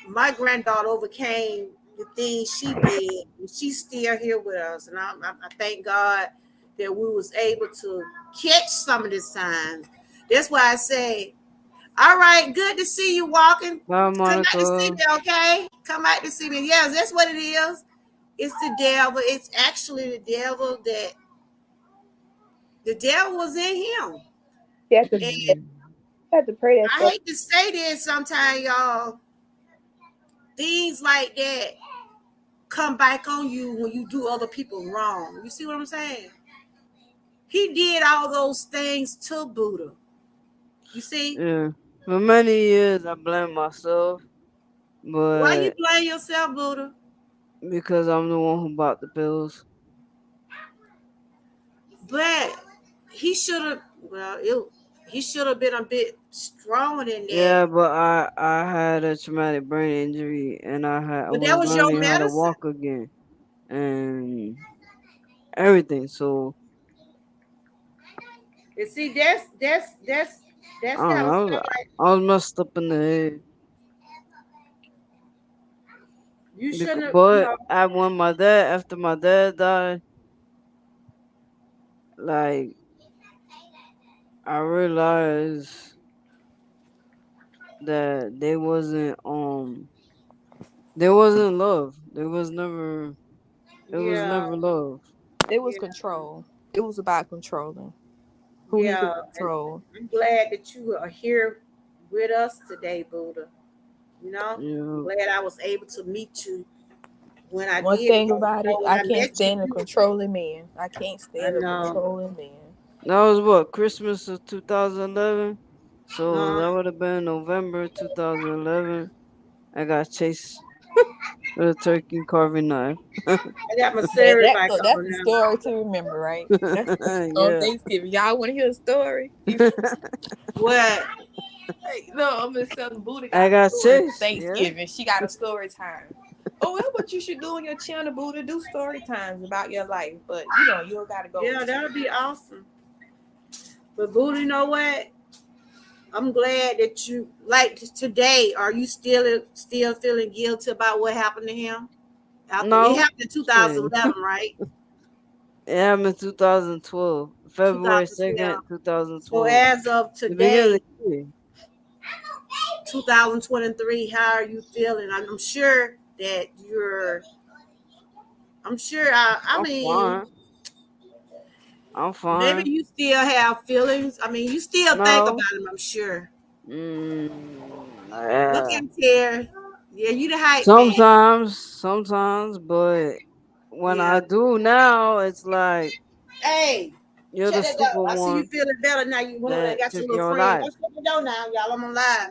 my granddaughter overcame the things she did, and she's still here with us. And I thank God that we was able to catch some of the signs. That's why I say, all right, good to see you walking. Bye, Come out to see Monica. me, okay? Come out to see me. Yes, that's what it is. It's the devil. It's actually the devil that the devil was in him. You have to, And you have to pray that I stuff. hate to say this sometimes, y'all. Things like that come back on you when you do other people wrong. You see what I'm saying? He did all those things to Buddha. You see? Yeah. For many years, I blamed myself, Why you but blame yourself, Buddha? because I'm the one who bought the pills. But he should have. He should have been a bit stronger than that. Yeah, but I had a traumatic brain injury, and I But that was was your learning how to medicine. walk again, and everything. So And see, that's I don't kind of know. stuff like I was messed up in the head. you shouldn't have. But after my dad died, like I realized that there wasn't love. There was never Yeah, love. It was yeah, control. It was about controlling who he could yeah. And control. I'm glad that you are here with us today, Buddha. You know, I'm Yeah. glad I was able to meet you when I One did. thing Because about it, when I I can't met you, stand a controlling man. I can't I stand a know. controlling man. That was what, Christmas of 2011? So that Uh, would have been November 2011. I got chased with a turkey carving knife. I got my Man, cereal back that's on the now. story to remember, right? That's on Yeah. Thanksgiving. Y'all want to hear a story? What? No, I'm just telling Buddha I got a got story for chased. Yeah. Thanksgiving. She got a story time. Oh, that's what you should do on your channel, Buddha. Do story times about your life. But you don't gotta go. Yeah, that would be awesome. But Buddha, you know what? I'm glad that you like today. Are you still feeling guilty about what happened to him? After it No. happened in 2011, right? It happened in 2012. February 2012. 2nd, So 2012. as of The beginning of today, the year. 2023, how are you feeling? I'm sure that I'm sure. I I'm mean, fine. I'm maybe fine. you still have feelings. I mean, you still think No. about him. I'm sure. Look Yeah. at here. Yeah, you the hype man. Sometimes, but when Yeah. I do now, it's like Hey, you're shut the that door. stupid I see you one feeling better now. You went over there and that got your took little your friend. life. Let's shut the door now, y'all. I'm on live.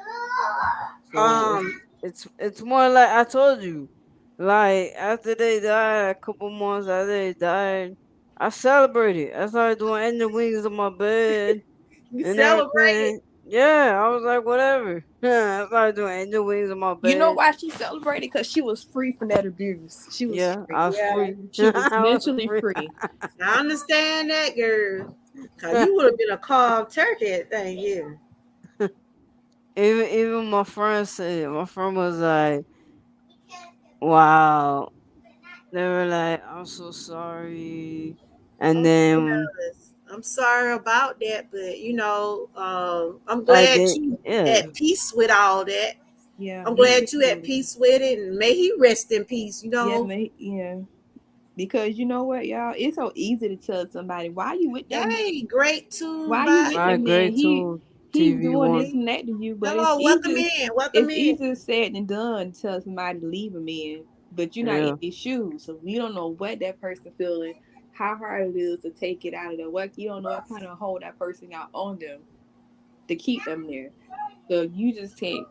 So it's more like I told you. Like after they died, a couple months after they died, I celebrated. I started doing angel wings on my bed You and celebrated. everything. Yeah, I was like, whatever. I started doing angel wings on my You know bed. why she celebrated? Because she was free from that abuse. She was Yeah, free. I was Yeah, free. She was I was mentally free. free. I understand that, girl. Cause you would have been a carved turkey at Thanksgiving. Even my friend said, my friend was like, wow. They were like, I'm so sorry. And Oh, then yes. I'm sorry about that, but I'm like glad you yeah. at peace with all that. Yeah, I'm me glad you at too. peace with it, and may he rest in peace. Yeah, yeah. Because you know what, y'all? It's so easy to tell somebody, why you with that man? Hey, great too. Why you with Bye. that Right, man? great too. He's TV doing this One. and that to you, but Hello, welcome in. Welcome it's in. easier said than done to tell somebody to leave a man, but you're not in Yeah. their shoes, so we don't know what that person feeling, how hard it is to take it out of their work. You don't know what kind of hold that person got on them to keep them there. So you just take.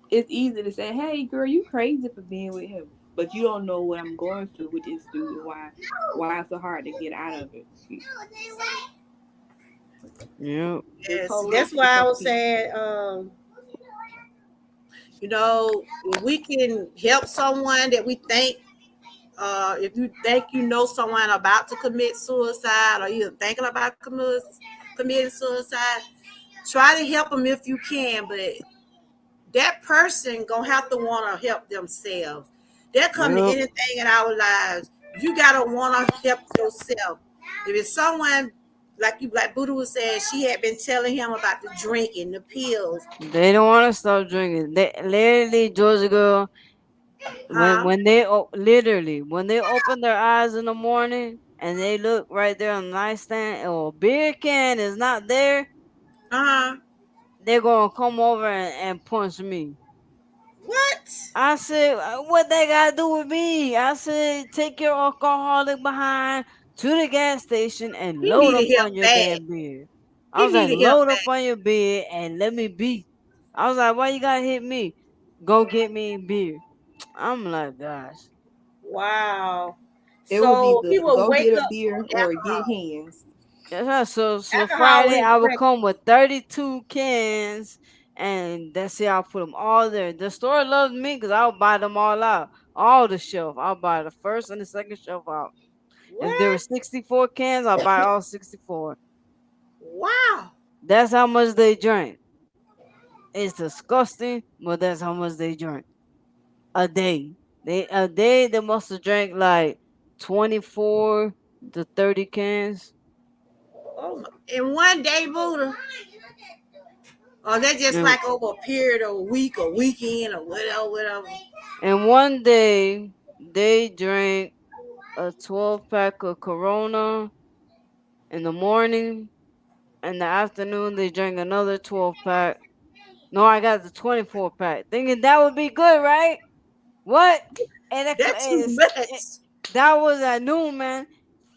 It's easy to say, "Hey, girl, you crazy for being with him," but you don't know what I'm going through with this dude and why it's so hard to get out of it. Yeah. Yes, Totally that's why I was different. saying, if we can help someone that we think, if you think you know someone about to commit suicide or you're thinking about committing suicide, try to help them if you can. But that person gonna have to want to help themselves. There come to Yep. anything in our lives, you gotta want to help yourself. If it's someone like Buddha was saying, she had been telling him about the drinking, the pills, They don't want to stop drinking. They literally, Georgia girl, huh? when they open their eyes in the morning and they look right there on the nightstand or a beer can is not there, Uh-huh. they're gonna come over and punch me. What? I said, what they gotta do with me? I said, take your alcoholic behind to the gas station and He load up needed help on your bad. damn beer. I He was like, needed help load up bad. on your beer and let me be. I was like, why you gotta hit me? Go get me beer. I'm like, gosh. Wow. It would be So he the would go wake get a up beer on or get alcohol. hands. That's right. So Alcohol Friday with his I would breakfast. come with 32 cans, and that's it. I'll put them all there. The store loves me because I'll buy them all out, all the shelf. I'll buy the first and the second shelf out. If there were What? 64 cans, I'll buy all 64. Wow. That's how much they drink. It's disgusting, but that's how much they drink a day. They must have drank like 24 to 30 cans. Oh my. In one day, Buddha. Or that just And, like over a period of a week or weekend or whatever, whatever. and one day they drank a 12 pack of Corona in the morning. In the afternoon, they drank another 12 pack. No, I got the 24 pack. Thinking that would be good, right? What? And That's too much. that was at noon, man.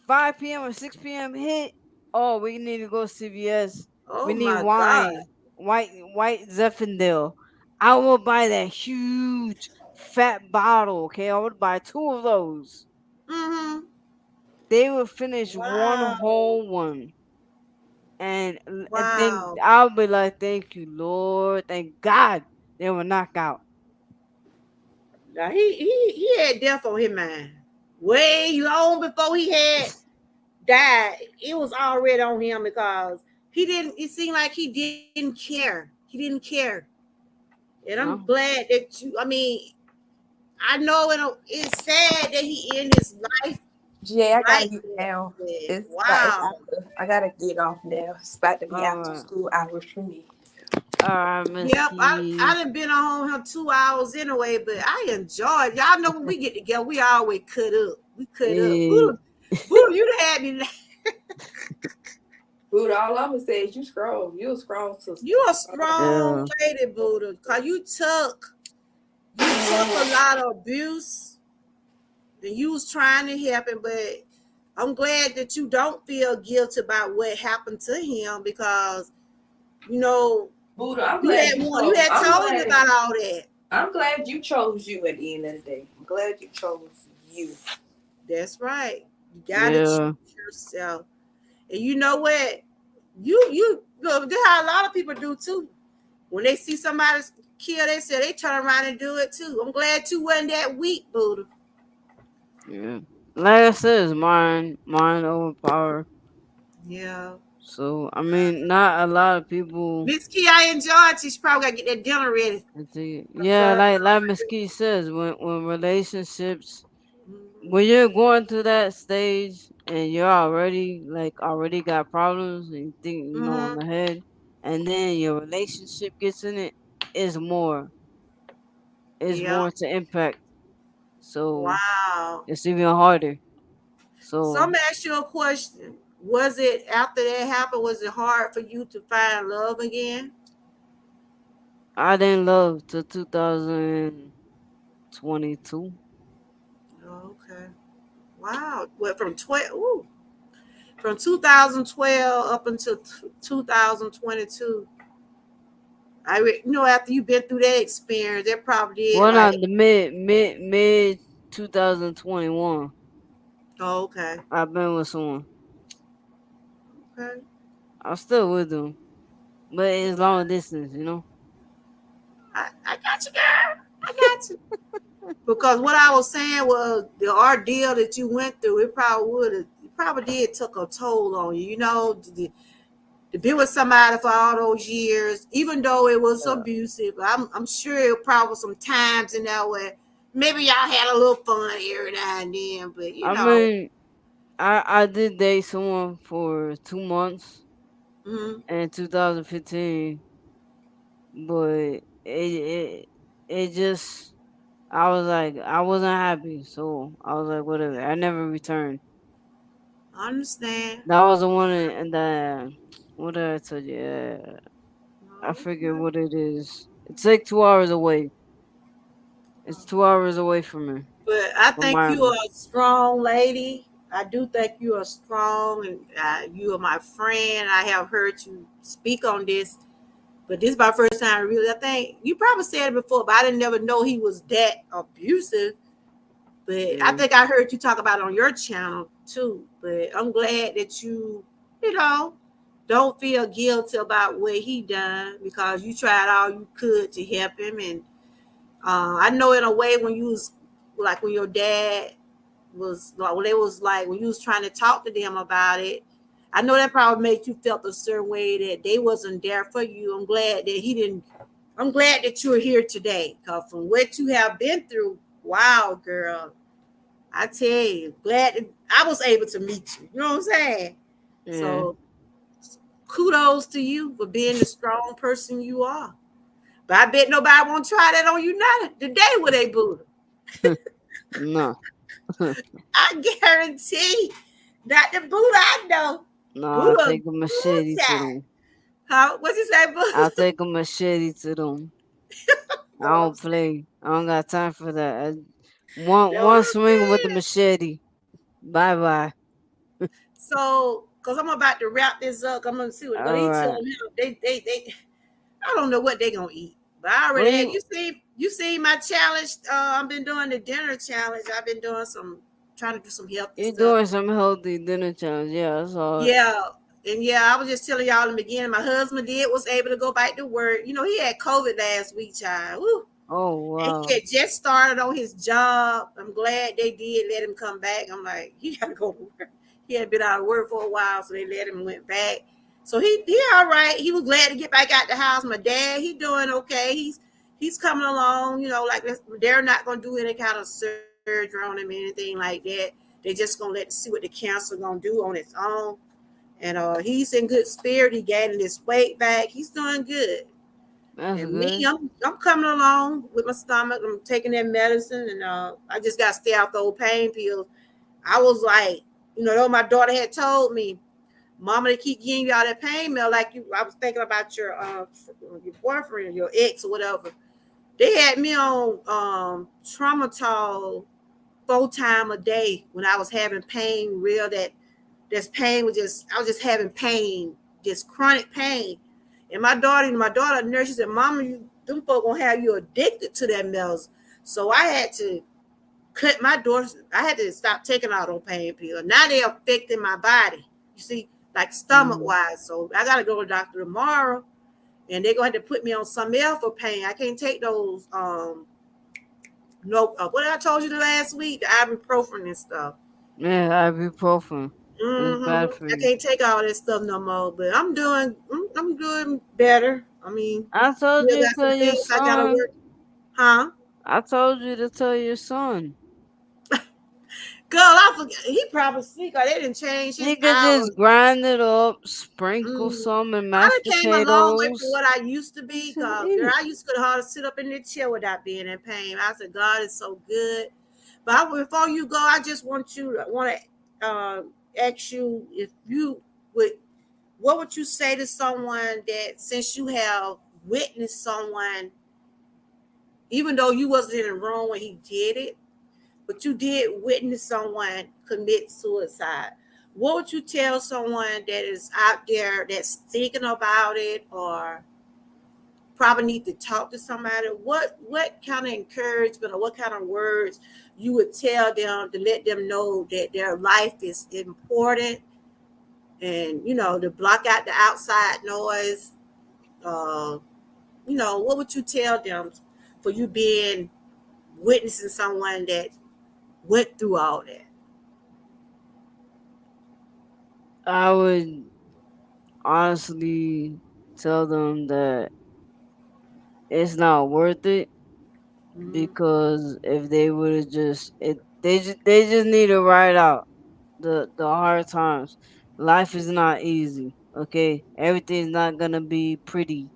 5 p.m. or 6 p.m. hit. Oh, we need to go to CVS. We Oh need my God. wine. White Zinfandel. I will buy that huge fat bottle, okay? I would buy two of those. Mm-hmm. They would finish one Wow. whole one. And think Wow. I'll be like, thank you, Lord. Thank God they were knocked out. Now he had death on his mind. Way long before he had died. It was already on him because it seemed like he didn't care. He didn't care. And I'm No? glad that I know it's sad that he ended his life Jay, I gotta right get there. now. But It's about it's wow. after. I gotta get off now. It's about to be All after right. school hours for me. All right, Miss Yep, I Key. done been on him 2 hours anyway, but I enjoyed. Y'all know when we get together, we always cut up. We cut up. Yeah. Buddha, you done had me. Dude, all I'm gonna say is you scroll. You'll scroll, sister. You a That's all I'm gonna strong Yeah. lady, Buddha, cause you took a lot of abuse, and you was trying to help him, but I'm glad that you don't feel guilty about what happened to him because you know Buddha, I'm you glad had you you chose. had told him about all that. I'm glad you chose you at the end of the day. I'm glad you chose you. That's right. You gotta Yeah. choose yourself. And you know what? You look, this how a lot of people do too. When they see somebody kill, they say they turn around and do it too. I'm glad you wasn't that weak, Buddha. Yeah. Like I said, it's mind over power. Yeah. So I mean, not a lot of people. Miss Key, I enjoyed. She's probably gotta get that dinner ready. Yeah, like Miss Key says, when relationships, when you're going through that stage and you're already got problems and you think on Mm-hmm. the head, and then your relationship gets in it, is more. It's Yeah. more to impact. So Wow. it's even harder. So I'm So gonna ask you a question. Was it after that happened? Was it hard for you to find love again? I didn't love till 2022. Okay. Wow. Went from 12. Ooh, from 2012 up until 2022. After you've been through that experience, that probably did Well, like, not the mid 2021. oh, okay, I've been with someone. okay. I'm still with them, but it's long distance, you know. I got you, girl. I got you. Because what I was saying was the ordeal that you went through, it probably did took a toll on you. To be with somebody for all those years, even though it was Uh, abusive, I'm sure it probably some times in there where maybe y'all had a little fun every now and then, but I mean, I did date someone for 2 months mhm. in 2015, but it just I was like I wasn't happy, so I was like whatever. I never returned. I understand. That was the one in the what did I tell you? I forget Okay. what it is. It's like 2 hours away. It's 2 hours away from me, But I from think you are Miami. a strong lady. I do think you are strong, and you are my friend. I have heard you speak on this, but this is my first time really. I think you probably said it before, but I didn't never know he was that abusive. But I Yeah. think I heard you talk about it on your channel too. But I'm glad that you know, don't feel guilty about what he done because you tried all you could to help him. And I know in a way when you was like when your dad was like when it was like when you was trying to talk to them about it. I know that probably made you felt a certain way that they wasn't there for you. I'm glad that he didn't. I'm glad that you're here today, cause from what you have been through, wow, girl, I tell you, glad that I was able to meet you. You know what I'm saying? Yeah. So kudos to you for being the strong person you are. But I bet nobody won't try that on you now today with a Buddha. No. I guarantee that the Buddha I know. No, I'll Buddha take a good machete to time. them. Huh? What's he say, I'll Buddha? take a machete to them. I No, don't play. I don't got time for that. One I'm swing with the saying. machete. Bye bye. So, cause I'm about to wrap this up. I'm gonna see what because All he right. told him they I don't know what they're gonna eat. But I What already had you you see my challenge. I've been doing the dinner challenge. I've been doing some trying to do some healthy you stuff. doing some healthy dinner challenge? Yeah, that's all. Yeah. And yeah, I was just telling y'all in the beginning, my husband was able to go back to work. He had COVID last week, child. Woo. Oh And he wow. had just started on his job. I'm glad they did let him come back. I'm like, he gotta go to work. He had been out of work for a while, so they let him went back. So he all right. He was glad to get back out the house. My dad, he doing okay. He's coming along. Like they're not gonna do any kind of surgery on him, anything like that. They just gonna see what the cancer gonna do on its own. And he's in good spirit. He gaining his weight back. He's doing good. That's And me, good. I'm coming along with my stomach. I'm taking that medicine, and I just got to stay out the old pain pills. I was like, though my daughter had told me, "Mama, they keep giving you all that pain pill." Like I was thinking about your boyfriend, your ex, or whatever. They had me on Tramadol 4 times a day when I was having pain. Real that's pain was I was just having pain, just chronic pain. And my daughter nurse, she said, "Mama, them folk gonna have you addicted to that medicine." So I had to cut my daughter. I had to stop taking all those pain pills. Now they're affecting my body. You see, like stomach Mm-hmm. wise. So I gotta go to the doctor tomorrow, and they're going to have to put me on some else for pain. I can't take those. No, what I told you the last week, the ibuprofen and stuff. Yeah, ibuprofen. It's bad for I you. can't take all that stuff no more, but I'm doing better. I mean, I told still you to got some tell your things I gotta son. work. Huh? I told you to tell your son. Girl, I forget. He probably sleep. Or they didn't change his He could hours. just grind it up, sprinkle Mm. some in I mashed done came a long way from potatoes. what I used to be. Just Cause eat girl, it. I used to hardly sit up in the chair without being in pain. I said, God is so good. But before you go, I just want ask you if you would, what would you say to someone that, since you have witnessed someone, even though you wasn't in the room when he did it, but you did witness someone commit suicide? What would you tell someone that is out there that's thinking about it, or probably need to talk to somebody? What kind of encouragement or what kind of words you would tell them to let them know that their life is important, and to block out the outside noise? What would you tell them for you being witnessing someone that went through all that? I would honestly tell them that it's not worth it, Mm-hmm. because if they would have they just need to ride out the hard times. Life is not easy, okay? Everything's not gonna be pretty.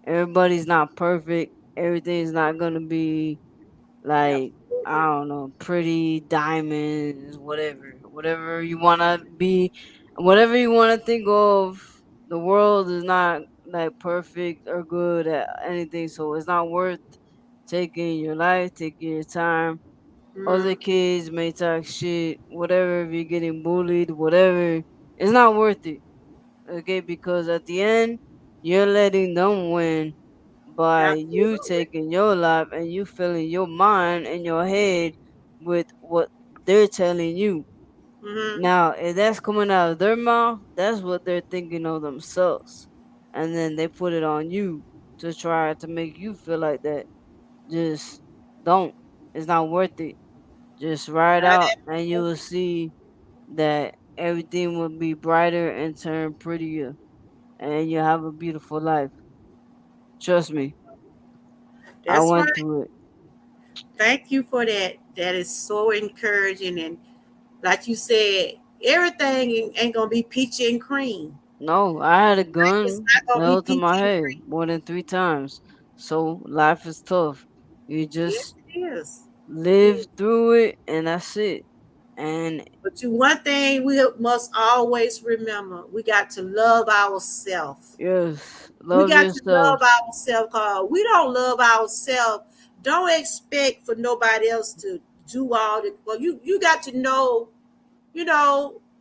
Everybody's not perfect. Everything's not gonna be like, I Absolutely. don't know, pretty diamonds, whatever you wanna be, whatever you wanna think of. The world is not like perfect or good at anything, so it's not worth taking your life, taking your time. Other Mm-hmm. kids may talk shit, whatever. If you're getting bullied, whatever, it's not worth it, okay? Because at the end, you're letting them win by you Absolutely. taking your life and you filling your mind and your head with what they're telling you. Mm-hmm. Now, if that's coming out of their mouth, that's what they're thinking of themselves. And then they put it on you to try to make you feel like that. Just don't. It's not worth it. Just ride out and you will see that everything will be brighter and turn prettier, and you'll have a beautiful life. Trust me, I That's went right. through it. Thank you for that. That is so encouraging. And like you said, everything ain't gonna be peachy and cream. No, I had a It's gun not gonna be held to my peachy and head cream. more than 3 times. So life is tough. You Yes, just it is. It live is. through it, and that's it. And But one thing we must always remember: we got to love ourselves. yes, We love got to yourself. love ourselves. Cause we don't love ourselves. Don't expect for nobody else to do all the. Well, you got to know.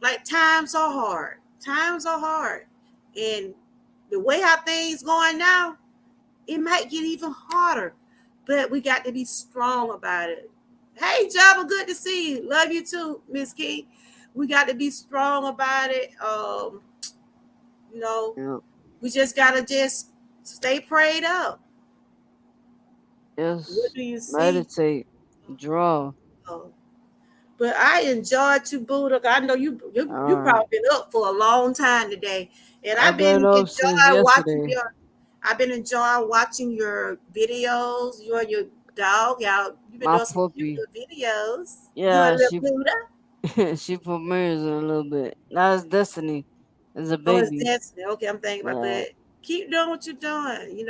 Like times are hard. Times are hard, and the way how things going now, it might get even harder. But we got to be strong about it. Hey, Jabba, good to see you. Love you too, Miss Key. We got to be strong about it. You know, Yep. we just gotta just stay prayed up. What Yes, do you see? meditate, draw. Oh, but I enjoyed you, Buddha. I know you All right, probably been up for a long time today, and I've I've been been up since enjoying watching yesterday. your. I've been enjoying watching your videos. You and your dog, y'all. You've been My doing some cute puppy, little videos. You yeah, and little Buddha. she put mirrors in a little bit. That's Destiny. It's a Oh, it's baby. Destiny. Okay, I'm thinking about, Yeah, but keep doing what you're doing.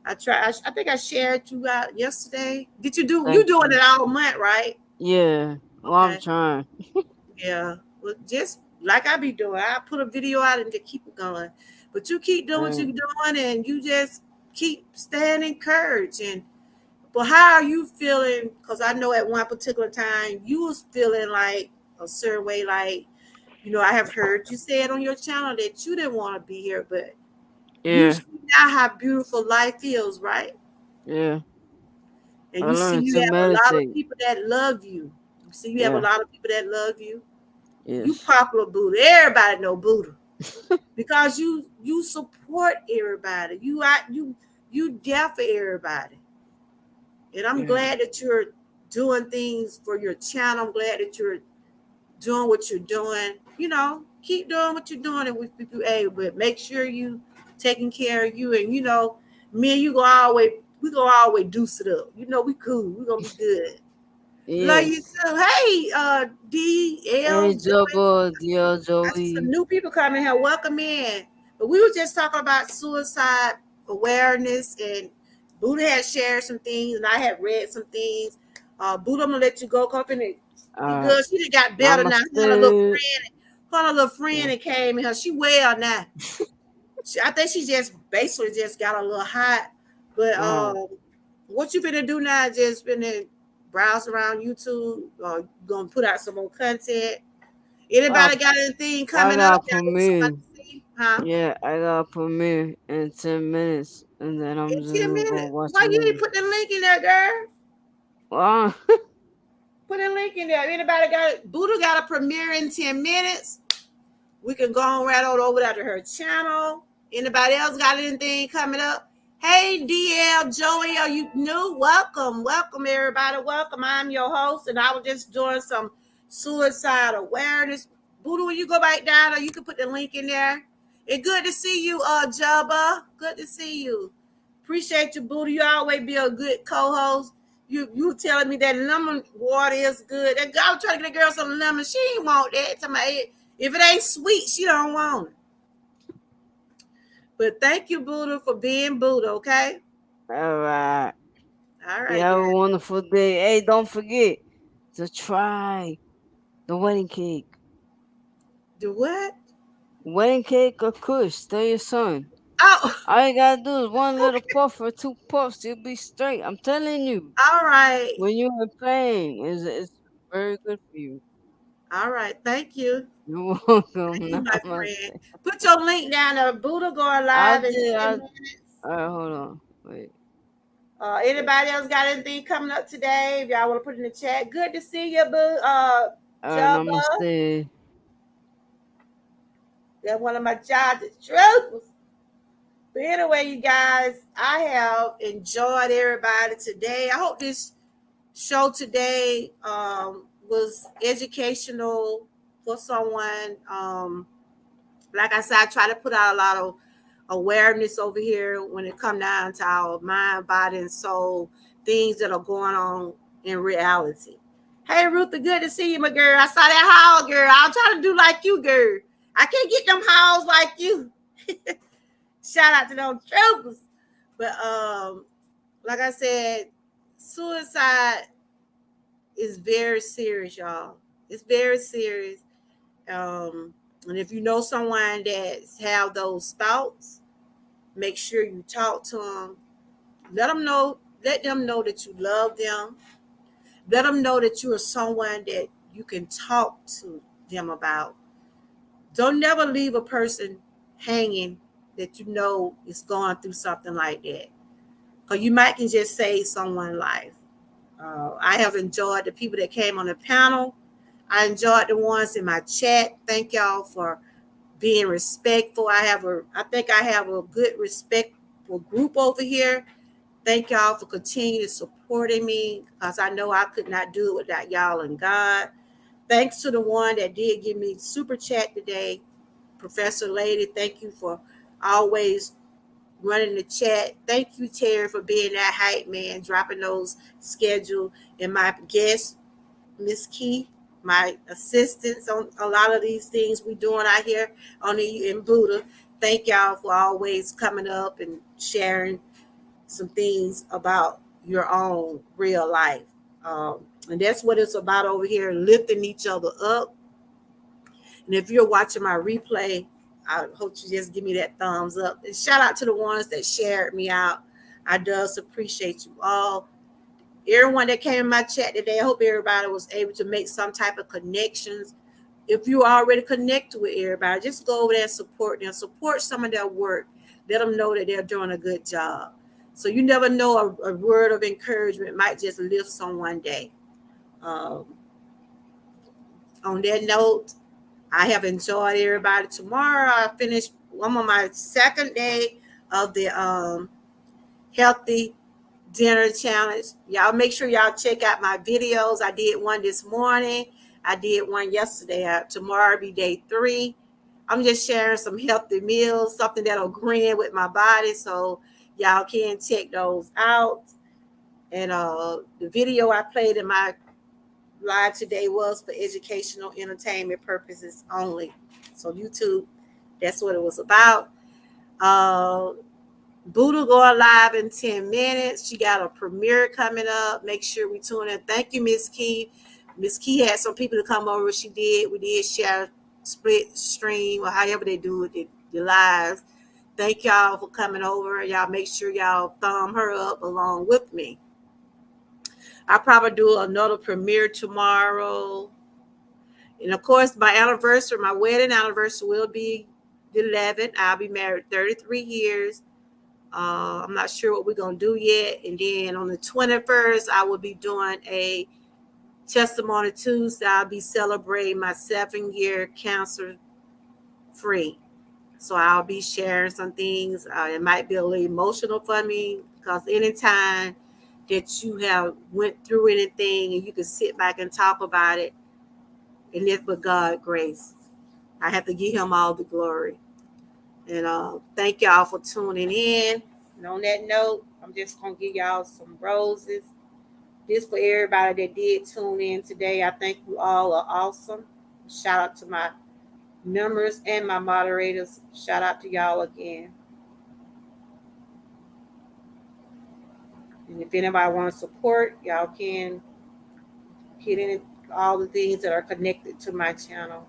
I try. I think I shared you out yesterday. Did you do? You thank doing you. it all month, right? Yeah, well, I'm Okay. trying. Yeah. Well, just like I be doing, I put a video out and to keep it going. But you keep doing what Right. you're doing, and you just keep staying encouraged. And but how are you feeling? Because I know at one particular time you was feeling like a certain way, like I have heard you say it on your channel that you didn't want to be here, but you Yeah, see now how beautiful life feels, right? yeah. And I you see learned you to have a lot of meditate. people that love you. You see you have a Yeah, lot of people that love you. You yes. popular Buddha. Everybody know Buddha. Because you support everybody. You there for everybody. And I'm Yeah, glad that you're doing things for your channel. I'm glad that you're doing what you're doing. Keep doing what you're doing, and if you able, but make sure you taking care of you. And me and you go always deuce it up. We cool. We gonna be good. Love you yes. too. Hey, DL Hey, Joey. Jumbo, DL I see some Jolie. new people coming here. Welcome in. But we were just talking about suicide awareness, and Buddha had shared some things, and I had read some things. Buddha, I'm gonna let you go. Come in Good. She done got better now. Namaste. Her little friend that came in here. She well now. I think she just basically just got a little hot. But what you finna do now? Just finna browse around YouTube, or gonna put out some more content. Anybody got anything I coming got up? Y'all want premiere. somebody to see? Huh? Yeah, I got premiere in 10 minutes, and then I'm In just 10 gonna go minutes. watch Why the you ain't movie. put the link in there, girl? Wow. Put a link in there. Anybody got it? Buddha got a premiere in 10 minutes. We can go on right on over there to her channel. Anybody else got anything coming up? Hey, DL, Joey, are you new? Welcome, everybody. Welcome. I'm your host, and I was just doing some suicide awareness. Buddha, when you go back down, or you can put the link in there. It's good to see you, Jabba. Good to see you. Appreciate you, Buddha. You always be a good co-host. You telling me that lemon water is good. That I was trying to get a girl some lemon. She ain't want that. If it ain't sweet, she don't want it. But thank you, Buddha, for being Buddha, okay? All right. All right, You have a girl. wonderful day. Hey, don't forget to try the wedding cake. Do what? Wedding cake or kush. Tell your son. Oh, All you gotta do is one little puff or two puffs. You'll be straight. I'm telling you. all right. When you're in pain, it's very good for you. All right. Thank you. You're welcome. Thank you, my Namaste. friend. Put your link down there. Buddha going I live in did. 10 minutes. All right, hold on. Wait. Anybody else got anything coming up today? If y'all want to put in the chat. Good to see you, Jabba. Namaste. They're one of my charges. Troopers. But anyway, you guys, I have enjoyed everybody today. I hope this show today was educational for someone. Like I said, I try to put out a lot of awareness over here when it come down to our mind, body, and soul, things that are going on in reality. Hey, Ruth, good to see you, my girl. I saw that howl, girl. I'm trying to do like you, girl. I can't get them howls like you. Shout out to those troopers. But like I said, suicide is very serious, y'all. It's very serious. And if you know someone that have those thoughts, make sure you talk to them. Let them know that you love them. Let them know that you are someone that you can talk to them about. Don't never leave a person hanging that you know is going through something like that. Because you might can just save someone's life. I have enjoyed the people that came on the panel. I enjoyed the ones in my chat. Thank y'all for being respectful. I think I have a good respectful group over here. Thank y'all for continuing supporting me, because I know I could not do it without y'all and God. Thanks to the one that did give me super chat today, Professor Lady. Thank you for always running the chat. Thank you, Terry, for being that hype man, dropping those schedule, and my guest, Miss Key, my assistants on a lot of these things we doing out here on the in Buddha. Thank y'all for always coming up and sharing some things about your own real life. And that's what it's about over here, lifting each other up. And if you're watching my replay, I hope you just give me that thumbs up. And shout out to the ones that shared me out. I does appreciate you all. Everyone that came in my chat today, I hope everybody was able to make some type of connections. If you already connected with everybody, just go over there and support them. Support some of their work. Let them know that they're doing a good job. So you never know, a word of encouragement might just lift someone day. On that note, I have enjoyed everybody. Tomorrow I'm on my second day of the healthy dinner challenge. Y'all make sure y'all check out my videos. I did one this morning. I did one yesterday. Tomorrow be day 3. I'm just sharing some healthy meals, something that'll agree with my body. So y'all can check those out. And the video I played in my live today was for educational entertainment purposes only. So YouTube, that's what it was about. Buddha going live in 10 minutes. She got a premiere coming up. Make sure we tune in. Thank you, Miss Key. Miss Key had some people to come over. We did share split stream or however they do it, the lives. Thank y'all for coming over. Y'all make sure y'all thumb her up along with me. I'll probably do another premiere tomorrow. And of course, my wedding anniversary will be the 11th. I'll be married 33 years. I'm not sure what we're going to do yet. And then on the 21st, I will be doing a Testimony Tuesday. I'll be celebrating my 7-year cancer free. So I'll be sharing some things. It might be a little emotional for me because anytime that you have went through anything and you can sit back and talk about it, and it's with God's grace. I have to give him all the glory. And thank y'all for tuning in. And on that note, I'm just going to give y'all some roses. This for everybody that did tune in today. I think you all are awesome. Shout out to my members and my moderators. Shout out to y'all again. And if anybody wants to support, y'all can get in all the things that are connected to my channel.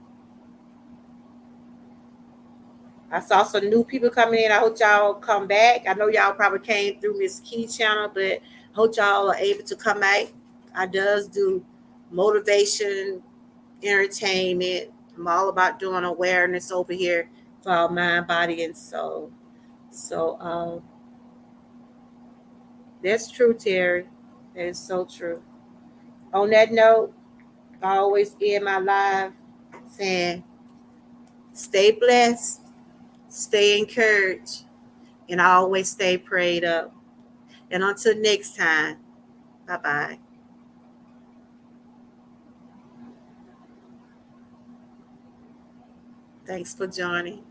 I saw some new people coming in. I hope y'all come back. I know y'all probably came through Miss Key channel, but I hope y'all are able to come back. I does do motivation, entertainment. I'm all about doing awareness over here for our mind, body, and soul. So that's true, Terry. That is so true. On that note, I always end my live saying, stay blessed, stay encouraged, and always stay prayed up. And until next time, bye-bye. Thanks for joining.